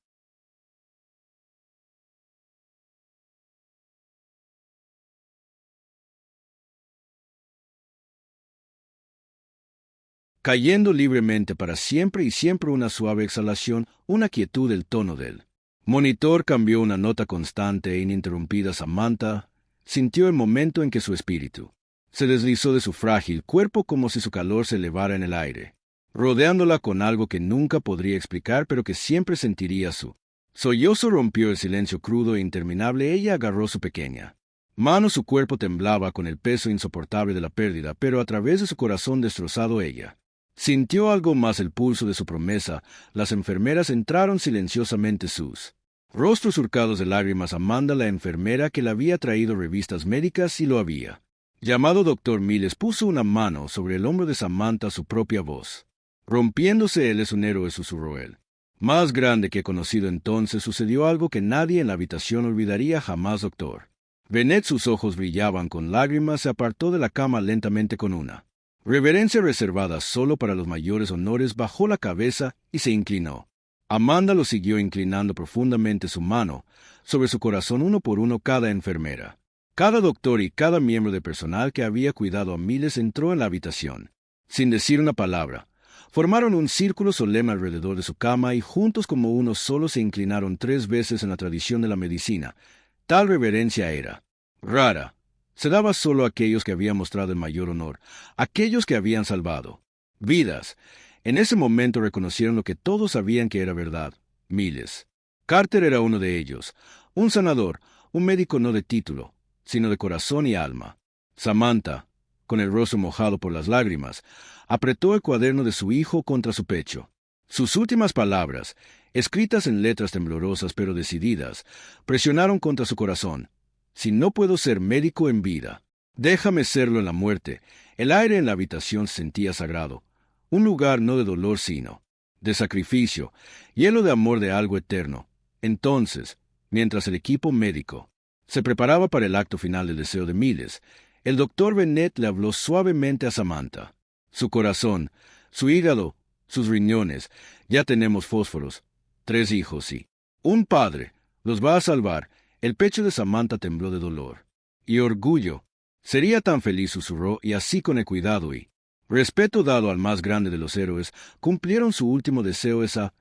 Cayendo libremente para siempre y siempre. Una suave exhalación, una quietud. El tono del Monitor cambió una nota constante e ininterrumpida. Samantha sintió el momento en que su espíritu se deslizó de su frágil cuerpo como si su calor se elevara en el aire, rodeándola con algo que nunca podría explicar pero que siempre sentiría. Su sollozo rompió el silencio crudo e interminable. Ella agarró su pequeña mano. Su cuerpo temblaba con el peso insoportable de la pérdida, pero a través de su corazón destrozado ella sintió algo más: el pulso de su promesa. Las enfermeras entraron silenciosamente, sus rostros surcados de lágrimas. Amanda, la enfermera que le había traído revistas médicas y lo había llamado Dr. Miles, puso una mano sobre el hombro de Samantha. Su propia voz rompiéndose. Él es un héroe, susurró él, más grande que he conocido. Entonces sucedió algo que nadie en la habitación olvidaría jamás. Doctor Bennett, sus ojos brillaban con lágrimas, se apartó de la cama lentamente con una reverencia reservada solo para los mayores honores. Bajó la cabeza y se inclinó. Amanda lo siguió, inclinando profundamente su mano sobre su corazón. Uno por uno, cada enfermera, cada doctor y cada miembro de personal que había cuidado a Miles entró en la habitación. Sin decir una palabra, formaron un círculo solemne alrededor de su cama y juntos como uno solo se inclinaron 3 veces. En la tradición de la medicina, tal reverencia era rara. Se daba solo a aquellos que habían mostrado el mayor honor, aquellos que habían salvado vidas. En ese momento reconocieron lo que todos sabían que era verdad: Miles Carter era uno de ellos, un sanador, un médico no de título, sino de corazón y alma. Samantha, con el rostro mojado por las lágrimas, apretó el cuaderno de su hijo contra su pecho. Sus últimas palabras, escritas en letras temblorosas pero decididas, presionaron contra su corazón: si no puedo ser médico en vida, déjame serlo en la muerte. El aire en la habitación se sentía sagrado, un lugar no de dolor sino de sacrificio, hielo de amor, de algo eterno. Entonces, mientras el equipo médico se preparaba para el acto final del deseo de Miles, el doctor Bennett le habló suavemente a Samantha. Su corazón, su hígado, sus riñones, ya tenemos fósforos, 3 hijos y un padre, los va a salvar. El pecho de Samantha tembló de dolor y orgullo. Sería tan feliz, susurró, y así, con el cuidado y respeto dado al más grande de los héroes, cumplieron su último deseo. Esa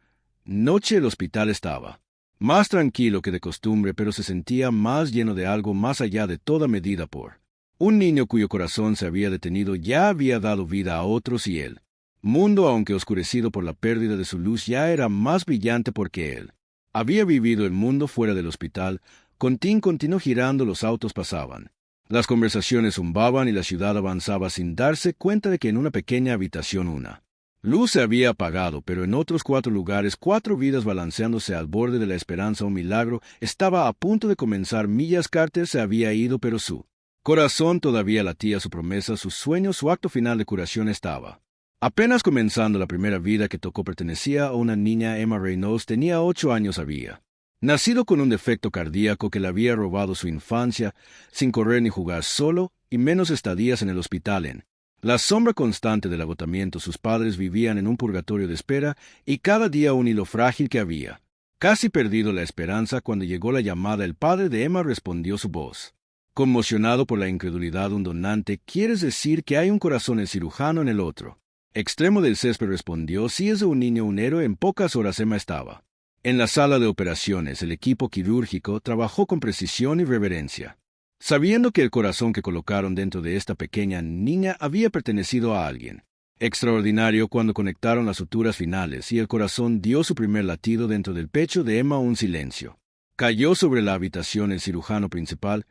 noche el hospital estaba más tranquilo que de costumbre, pero se sentía más lleno de algo más allá de toda medida. Por un niño cuyo corazón se había detenido ya había dado vida a otros, y el mundo, aunque oscurecido por la pérdida de su luz, ya era más brillante porque él había vivido el mundo fuera del hospital. Contín continuó girando, los autos pasaban, las conversaciones zumbaban y la ciudad avanzaba sin darse cuenta de que en una pequeña habitación una luz se había apagado, pero en otros 4 lugares 4 vidas balanceándose al borde de la esperanza. Un milagro estaba a punto de comenzar. Miles Carter se había ido, pero su corazón todavía latía. Su promesa, sus sueños, su acto final de curación estaba apenas comenzando. La primera vida que tocó pertenecía a una niña. Emma Reynolds tenía 8 años. Había nacido con un defecto cardíaco que le había robado su infancia, sin correr ni jugar, solo, y menos estadías en el hospital. En la sombra constante del agotamiento, sus padres vivían en un purgatorio de espera, y cada día un hilo frágil que había casi perdido la esperanza. Cuando llegó la llamada, el padre de Emma respondió, su voz conmocionado por la incredulidad: un donante, ¿quieres decir que hay un corazón? El cirujano en el otro extremo del césped respondió: si es de un niño, un héroe. En pocas horas Emma estaba en la sala de operaciones. El equipo quirúrgico trabajó con precisión y reverencia, sabiendo que el corazón que colocaron dentro de esta pequeña niña había pertenecido a alguien extraordinario. Cuando conectaron las suturas finales y el corazón dio su primer latido dentro del pecho de Emma, un silencio cayó sobre la habitación. El cirujano principal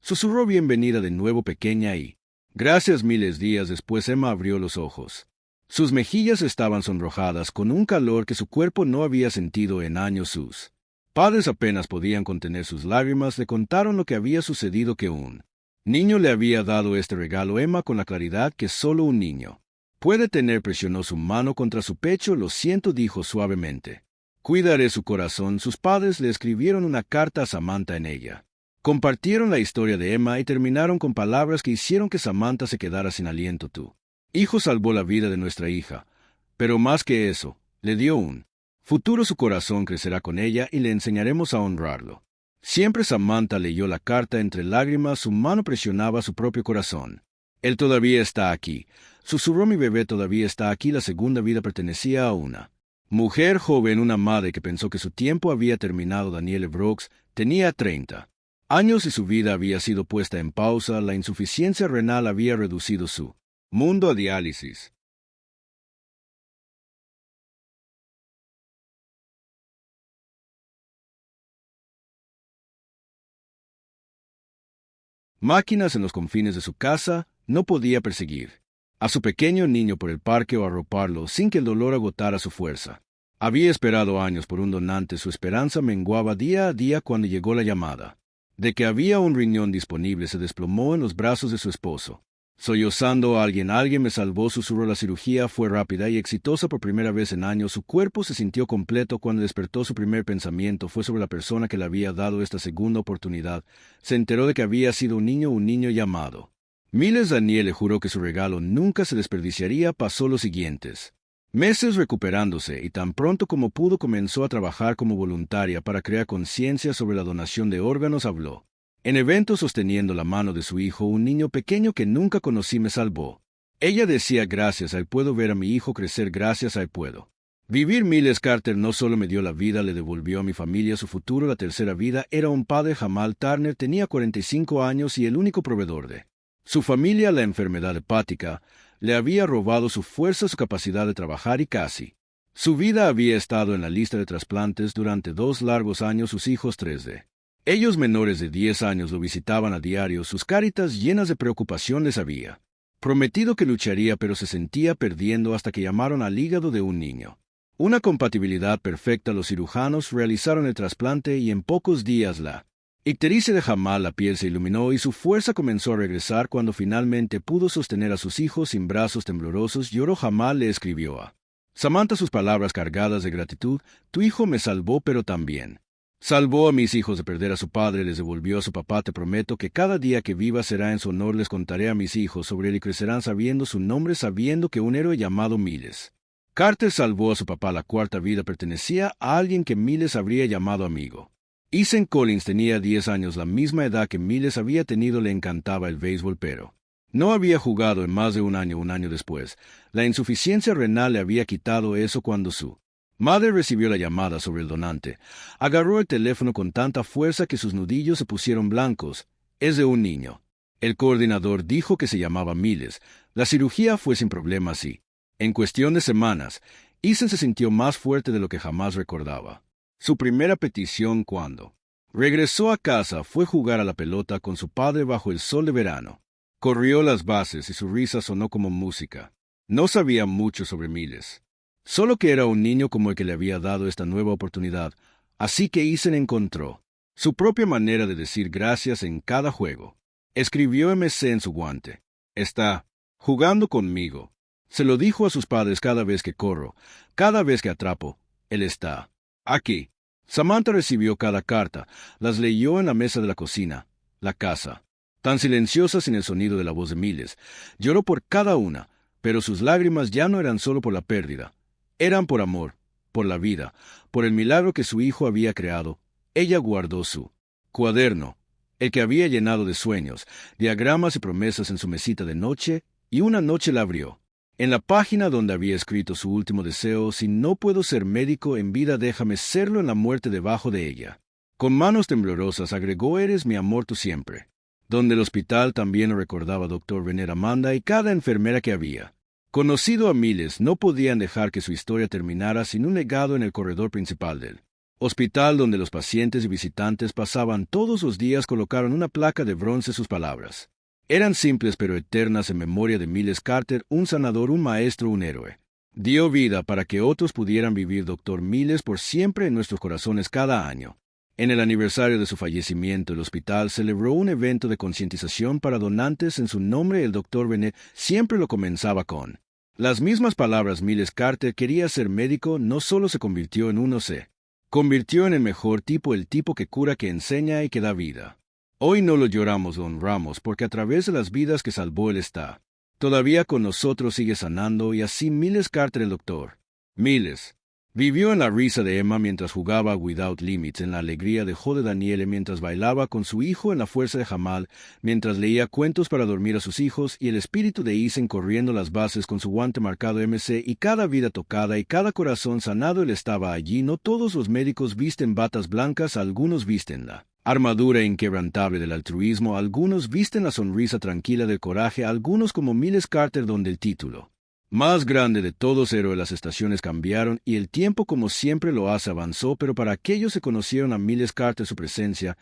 susurró: bienvenida de nuevo, pequeña, y gracias. Miles días después Emma abrió los ojos. Sus mejillas estaban sonrojadas con un calor que su cuerpo no había sentido en años. Sus padres apenas podían contener sus lágrimas. Le contaron lo que había sucedido, que un niño le había dado este regalo. Emma, con la claridad que solo un niño puede tener, presionó su mano contra su pecho. Lo siento, dijo suavemente. Cuidaré su corazón. Sus padres le escribieron una carta a Samantha. En ella compartieron la historia de Emma y terminaron con palabras que hicieron que Samantha se quedara sin aliento. Tu hijo salvó la vida de nuestra hija, pero más que eso, le dio un futuro. Su corazón crecerá con ella y le enseñaremos a honrarlo siempre. Samantha leyó la carta entre lágrimas. Su mano presionaba su propio corazón. Él todavía está aquí, susurró. Mi bebé todavía está aquí. La segunda vida pertenecía a una Mujer joven, una madre que pensó que su tiempo había terminado. Danielle Brooks tenía 30 años y su vida había sido puesta en pausa. La insuficiencia renal había reducido su mundo a diálisis. Máquinas en los confines de su casa. No podía perseguir a su pequeño niño por el parque o arroparlo sin que el dolor agotara su fuerza. Había esperado años por un donante. Su esperanza menguaba día a día cuando llegó la llamada de que había un riñón disponible. Se desplomó en los brazos de su esposo. Sollozando, alguien me salvó, susurró. La cirugía fue rápida y exitosa por primera vez en años. Su cuerpo se sintió completo cuando despertó. Su primer pensamiento fue sobre la persona que le había dado esta segunda oportunidad. Se enteró de que había sido un niño llamado Miles. Danielle juró que su regalo nunca se desperdiciaría. Pasó los siguientes meses recuperándose y tan pronto como pudo comenzó a trabajar como voluntaria para crear conciencia sobre la donación de órganos. Habló en eventos sosteniendo la mano de su hijo. Un niño pequeño que nunca conocí me salvó. Ella decía: gracias a él puedo ver a mi hijo crecer, gracias a él puedo vivir. Miles Carter no solo me dio la vida, le devolvió a mi familia su futuro, la tercera vida. Era un padre. Jamal Turner tenía 45 años y el único proveedor de su familia. La enfermedad hepática le había robado su fuerza, su capacidad de trabajar y casi su vida. Había estado en la lista de trasplantes durante 2 largos años. Sus hijos, 3 de ellos menores de 10 años, lo visitaban a diario. Sus caritas llenas de preocupación. Les había prometido que lucharía, pero se sentía perdiendo hasta que llamaron al hígado de un niño. Una compatibilidad perfecta. Los cirujanos realizaron el trasplante y en pocos días la ictericia de Jamal, la piel se iluminó y su fuerza comenzó a regresar. Cuando finalmente pudo sostener a sus hijos sin brazos temblorosos, lloró. Jamal le escribió a Samantha sus palabras cargadas de gratitud: tu hijo me salvó, pero también salvó a mis hijos de perder a su padre. Les devolvió a su papá: te prometo que cada día que viva será en su honor. Les contaré a mis hijos sobre él y crecerán sabiendo su nombre, sabiendo que un héroe llamado Miles Carter salvó a su papá. La cuarta vida pertenecía a alguien que Miles habría llamado amigo. Ethan Collins tenía 10 años, la misma edad que Miles había tenido. Le encantaba el béisbol, pero no había jugado en más de un año. Un año después, la insuficiencia renal le había quitado eso. Cuando su madre recibió la llamada sobre el donante, agarró el teléfono con tanta fuerza que sus nudillos se pusieron blancos. Es de un niño. El coordinador dijo que se llamaba Miles. La cirugía fue sin problemas y, en cuestión de semanas, Ethan se sintió más fuerte de lo que jamás recordaba. Su primera petición cuando regresó a casa fue jugar a la pelota con su padre bajo el sol de verano. Corrió las bases y su risa sonó como música. No sabía mucho sobre Miles, solo que era un niño como el que le había dado esta nueva oportunidad, así que Ethan encontró su propia manera de decir gracias en cada juego. Escribió MC en su guante: está jugando conmigo. Se lo dijo a sus padres: cada vez que corro, cada vez que atrapo, él está aquí. Samantha recibió cada carta, las leyó en la mesa de la cocina. La casa, tan silenciosa sin el sonido de la voz de Miles, lloró por cada una, pero sus lágrimas ya no eran solo por la pérdida. Eran por amor, por la vida, por el milagro que su hijo había creado. Ella guardó su cuaderno, el que había llenado de sueños, diagramas y promesas, en su mesita de noche, y una noche la abrió. En la página donde había escrito su último deseo: si no puedo ser médico en vida, déjame serlo en la muerte. Debajo de ella, con manos temblorosas, agregó: eres mi amor, tú siempre. Donde el hospital también lo recordaba Dr. Venera Amanda y cada enfermera que había conocido a Miles. No podían dejar que su historia terminara sin un legado. En el corredor principal del hospital, donde los pacientes y visitantes pasaban todos los días, colocaron una placa de bronce. Sus palabras eran simples pero eternas, en memoria de Miles Carter, un sanador, un maestro, un héroe. Dio vida para que otros pudieran vivir. Dr. Miles, por siempre en nuestros corazones. Cada año, en el aniversario de su fallecimiento, el hospital celebró un evento de concientización para donantes en su nombre. El Dr. Bennett siempre lo comenzaba con las mismas palabras: Miles Carter quería ser médico. No solo se convirtió en uno, se convirtió en el mejor tipo, el tipo que cura, que enseña y que da vida. Hoy no lo lloramos, lo honramos, porque a través de las vidas que salvó él está todavía con nosotros, sigue sanando. Y así Miles Carter, el Dr. Miles Vivió en la risa de Emma mientras jugaba a Without Limits, en la alegría de Jode Daniele mientras bailaba con su hijo, en la fuerza de Jamal mientras leía cuentos para dormir a sus hijos, y el espíritu de Isen corriendo las bases con su guante marcado MC, y cada vida tocada y cada corazón sanado. Él estaba allí. No todos los médicos visten batas blancas, algunos visten la armadura inquebrantable del altruismo, algunos visten la sonrisa tranquila del coraje, algunos como Miles Carter, donde el título más grande de todos, héroe. Las estaciones cambiaron y el tiempo, como siempre lo hace, avanzó, pero para aquellos que conocieron a Miles Carter, su presencia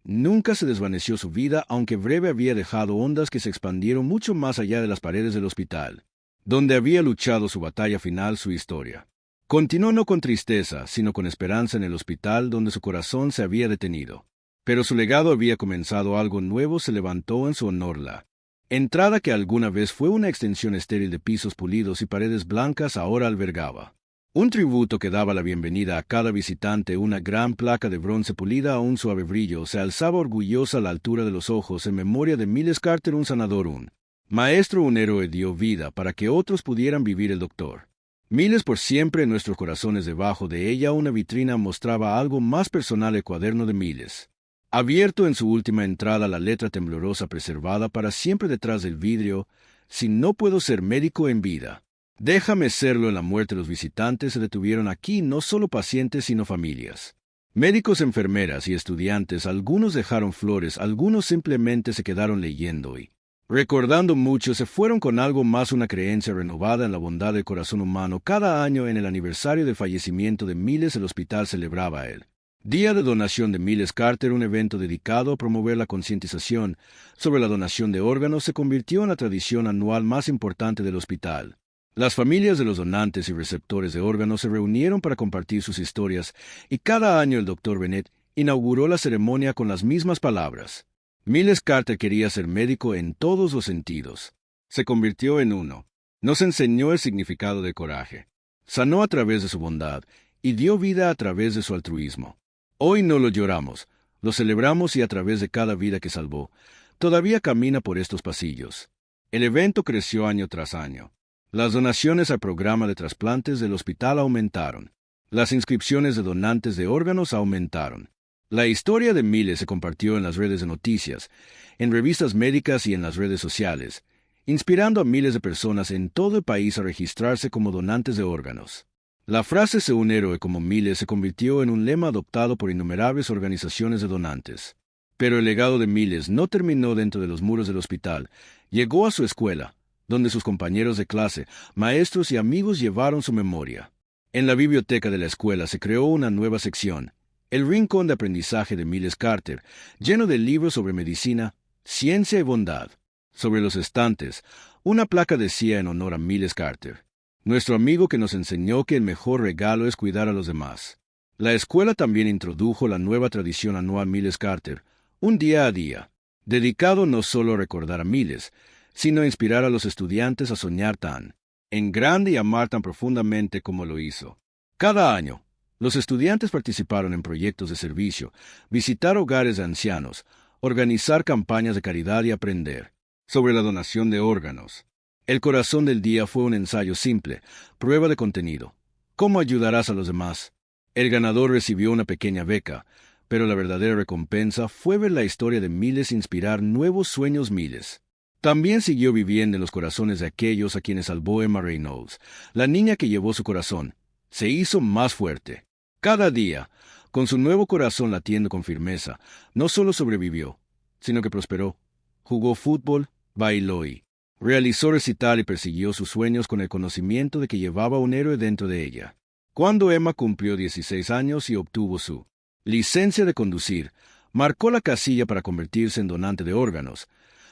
nunca se desvaneció. Su vida, aunque breve, había dejado ondas que se expandieron mucho más allá de las paredes del hospital, donde había luchado su batalla final. Su historia continuó no con tristeza, sino con esperanza en el hospital donde su corazón se había detenido. Pero su legado había comenzado. Algo nuevo se levantó en su honor. La entrada que alguna vez fue una extensión estéril de pisos pulidos y paredes blancas ahora albergaba un tributo que daba la bienvenida a cada visitante. Una gran placa de bronce pulida a un suave brillo se alzaba orgullosa a la altura de los ojos, en memoria de Miles Carter, un sanador, un maestro, un héroe. Dio vida para que otros pudieran vivir. El doctor Miles por siempre en nuestros corazones. Debajo de ella una vitrina mostraba algo más personal: el cuaderno de Miles, abierto en su última entrada, la letra temblorosa preservada para siempre detrás del vidrio: si no puedo ser médico en vida, déjame serlo en la muerte. Los visitantes se detuvieron aquí, no solo pacientes sino familias, médicos, enfermeras y estudiantes. Algunos dejaron flores, algunos simplemente se quedaron leyendo y recordando. Muchos se fueron con algo más: una creencia renovada en la bondad del corazón humano. Cada año, en el aniversario del fallecimiento de Miles, el hospital celebraba el Día de Donación de Miles Carter, un evento dedicado a promover la concientización sobre la donación de órganos. Se convirtió en la tradición anual más importante del hospital. Las familias de los donantes y receptores de órganos se reunieron para compartir sus historias, y cada año el Dr. Bennett inauguró la ceremonia con las mismas palabras: Miles Carter quería ser médico en todos los sentidos. Se convirtió en uno. Nos enseñó el significado de coraje, sanó a través de su bondad y dio vida a través de su altruismo. Hoy no lo lloramos, lo celebramos, y a través de cada vida que salvó, todavía camina por estos pasillos. El evento creció año tras año. Las donaciones al programa de trasplantes del hospital aumentaron. Las inscripciones de donantes de órganos aumentaron. La historia de Miles se compartió en las redes de noticias, en revistas médicas y en las redes sociales, inspirando a miles de personas en todo el país a registrarse como donantes de órganos. La frase "sé un héroe como Miles" se convirtió en un lema adoptado por innumerables organizaciones de donantes. Pero el legado de Miles no terminó dentro de los muros del hospital. Llegó a su escuela, donde sus compañeros de clase, maestros y amigos llevaron su memoria. En la biblioteca de la escuela se creó una nueva sección, el rincón de aprendizaje de Miles Carter, lleno de libros sobre medicina, ciencia y bondad. Sobre los estantes, una placa decía en honor a Miles Carter: nuestro amigo que nos enseñó que el mejor regalo es cuidar a los demás. La escuela también introdujo la nueva tradición anual Miles Carter, un día a día, dedicado no solo a recordar a Miles, sino a inspirar a los estudiantes a soñar tan en grande y amar tan profundamente como lo hizo. Cada año, los estudiantes participaron en proyectos de servicio, visitar hogares de ancianos, organizar campañas de caridad y aprender sobre la donación de órganos. El corazón del día fue un ensayo simple, prueba de contenido. ¿Cómo ayudarás a los demás? El ganador recibió una pequeña beca, pero la verdadera recompensa fue ver la historia de Miles inspirar nuevos sueños. Miles también siguió viviendo en los corazones de aquellos a quienes salvó. Emma Reynolds, la niña que llevó su corazón, se hizo más fuerte. Cada día, con su nuevo corazón latiendo con firmeza, no solo sobrevivió, sino que prosperó. Jugó fútbol, bailó y realizó recital y persiguió sus sueños con el conocimiento de que llevaba un héroe dentro de ella. Cuando Emma cumplió 16 años y obtuvo su licencia de conducir, marcó la casilla para convertirse en donante de órganos.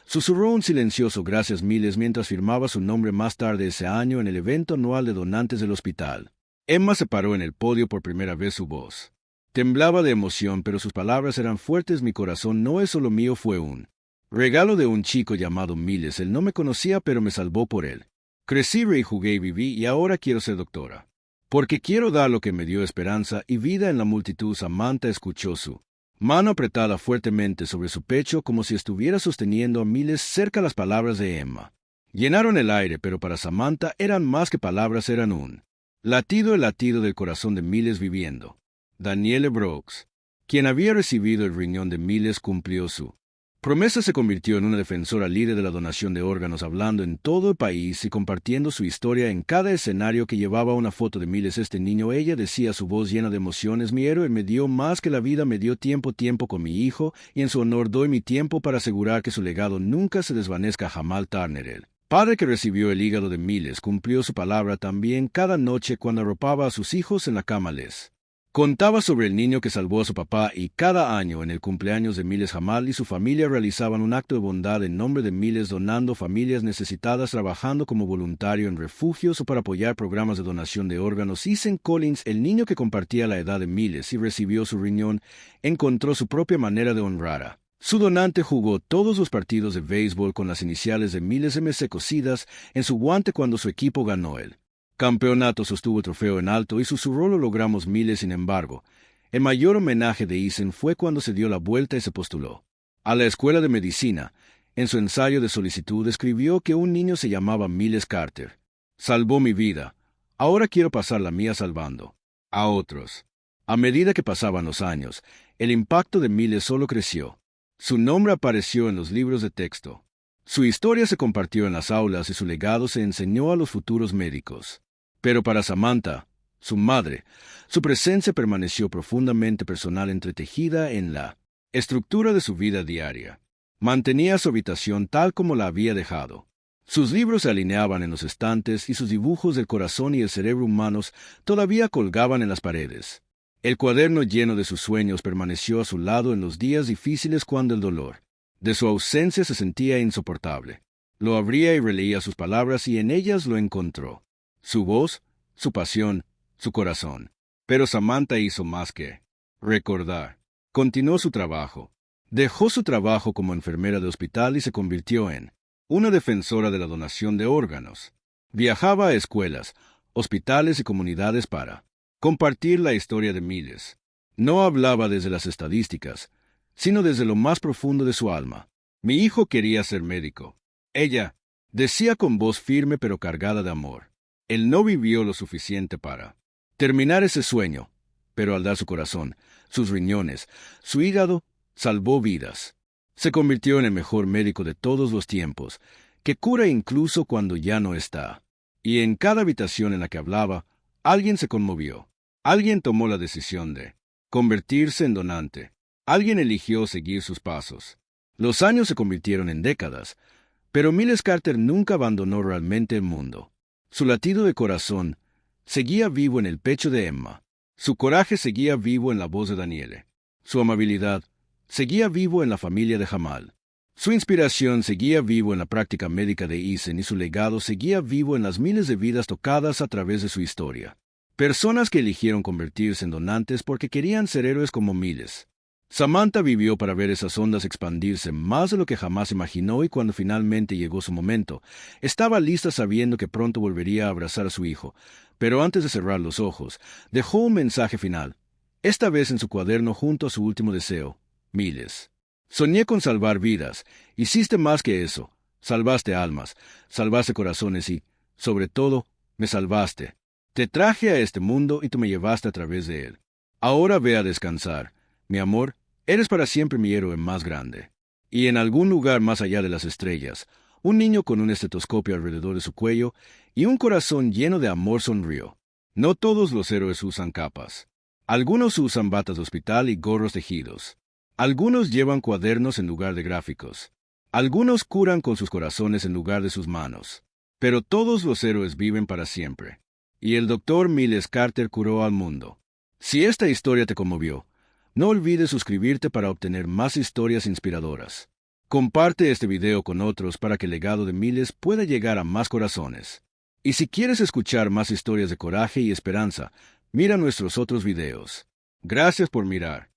Susurró un silencioso "gracias Miles" mientras firmaba su nombre más tarde ese año en el evento anual de donantes del hospital. Emma se paró en el podio por primera vez. Su voz temblaba de emoción, pero sus palabras eran fuertes: mi corazón no es solo mío, fue un regalo de un chico llamado Miles. Él no me conocía, pero me salvó por él. Crecí, y jugué y viví, y ahora quiero ser doctora, porque quiero dar lo que me dio esperanza y vida en la multitud. Samantha escuchó su mano apretada fuertemente sobre su pecho, como si estuviera sosteniendo a Miles cerca. Las palabras de Emma llenaron el aire, pero para Samantha eran más que palabras, eran un Latido el latido del corazón de Miles viviendo. Danielle Brooks, quien había recibido el riñón de Miles, cumplió su promesa. Se convirtió en una defensora líder de la donación de órganos, hablando en todo el país y compartiendo su historia en cada escenario que llevaba una foto de Miles. Este niño, ella decía, su voz llena de emociones: mi héroe me dio más que la vida, me dio tiempo con mi hijo, y en su honor doy mi tiempo para asegurar que su legado nunca se desvanezca. Jamal Turner, el padre que recibió el hígado de Miles, cumplió su palabra también. Cada noche, cuando arropaba a sus hijos en la cama, les contaba sobre el niño que salvó a su papá, y cada año, en el cumpleaños de Miles, Jamal y su familia realizaban un acto de bondad en nombre de Miles, donando familias necesitadas, trabajando como voluntario en refugios o para apoyar programas de donación de órganos. Ethan Collins, el niño que compartía la edad de Miles y recibió su riñón, encontró su propia manera de honrar a su donante. Jugó todos los partidos de béisbol con las iniciales de Miles MC cosidas en su guante cuando su equipo ganó el campeonato. Sostuvo el trofeo en alto y susurró: lo logramos, Miles. Sin embargo, el mayor homenaje de Ethan fue cuando se dio la vuelta y se postuló a la escuela de medicina. En su ensayo de solicitud escribió que un niño se llamaba Miles Carter. Salvó mi vida. Ahora quiero pasar la mía salvando a otros. A medida que pasaban los años, el impacto de Miles solo creció. Su nombre apareció en los libros de texto. Su historia se compartió en las aulas y su legado se enseñó a los futuros médicos. Pero para Samantha, su madre, su presencia permaneció profundamente personal, entretejida en la estructura de su vida diaria. Mantenía su habitación tal como la había dejado. Sus libros se alineaban en los estantes y sus dibujos del corazón y el cerebro humanos todavía colgaban en las paredes. El cuaderno lleno de sus sueños permaneció a su lado en los días difíciles, cuando el dolor de su ausencia se sentía insoportable. Lo abría y releía sus palabras, y en ellas lo encontró: su voz, su pasión, su corazón. Pero Samantha hizo más que recordar. Continuó su trabajo. Dejó su trabajo como enfermera de hospital y se convirtió en una defensora de la donación de órganos. Viajaba a escuelas, hospitales y comunidades para compartir la historia de Miles. No hablaba desde las estadísticas, sino desde lo más profundo de su alma. Mi hijo quería ser médico. Ella decía con voz firme pero cargada de amor. Él no vivió lo suficiente para terminar ese sueño, pero al dar su corazón, sus riñones, su hígado, salvó vidas. Se convirtió en el mejor médico de todos los tiempos, que cura incluso cuando ya no está. Y en cada habitación en la que hablaba, alguien se conmovió. Alguien tomó la decisión de convertirse en donante. Alguien eligió seguir sus pasos. Los años se convirtieron en décadas, pero Miles Carter nunca abandonó realmente el mundo. Su latido de corazón seguía vivo en el pecho de Emma. Su coraje seguía vivo en la voz de Danielle. Su amabilidad seguía vivo en la familia de Jamal. Su inspiración seguía vivo en la práctica médica de Ethan, y su legado seguía vivo en las miles de vidas tocadas a través de su historia. Personas que eligieron convertirse en donantes porque querían ser héroes como Miles. Samantha vivió para ver esas ondas expandirse más de lo que jamás imaginó, y cuando finalmente llegó su momento, estaba lista, sabiendo que pronto volvería a abrazar a su hijo. Pero antes de cerrar los ojos, dejó un mensaje final, esta vez en su cuaderno junto a su último deseo: Miles, soñé con salvar vidas. Hiciste más que eso. Salvaste almas, salvaste corazones y, sobre todo, me salvaste. Te traje a este mundo y tú me llevaste a través de él. Ahora ve a descansar. Mi amor, eres para siempre mi héroe más grande. Y en algún lugar más allá de las estrellas, un niño con un estetoscopio alrededor de su cuello y un corazón lleno de amor sonrió. No todos los héroes usan capas. Algunos usan batas de hospital y gorros tejidos. Algunos llevan cuadernos en lugar de gráficos. Algunos curan con sus corazones en lugar de sus manos. Pero todos los héroes viven para siempre. Y el Dr. Miles Carter curó al mundo. Si esta historia te conmovió, no olvides suscribirte para obtener más historias inspiradoras. Comparte este video con otros para que el legado de Miles pueda llegar a más corazones. Y si quieres escuchar más historias de coraje y esperanza, mira nuestros otros videos. Gracias por mirar.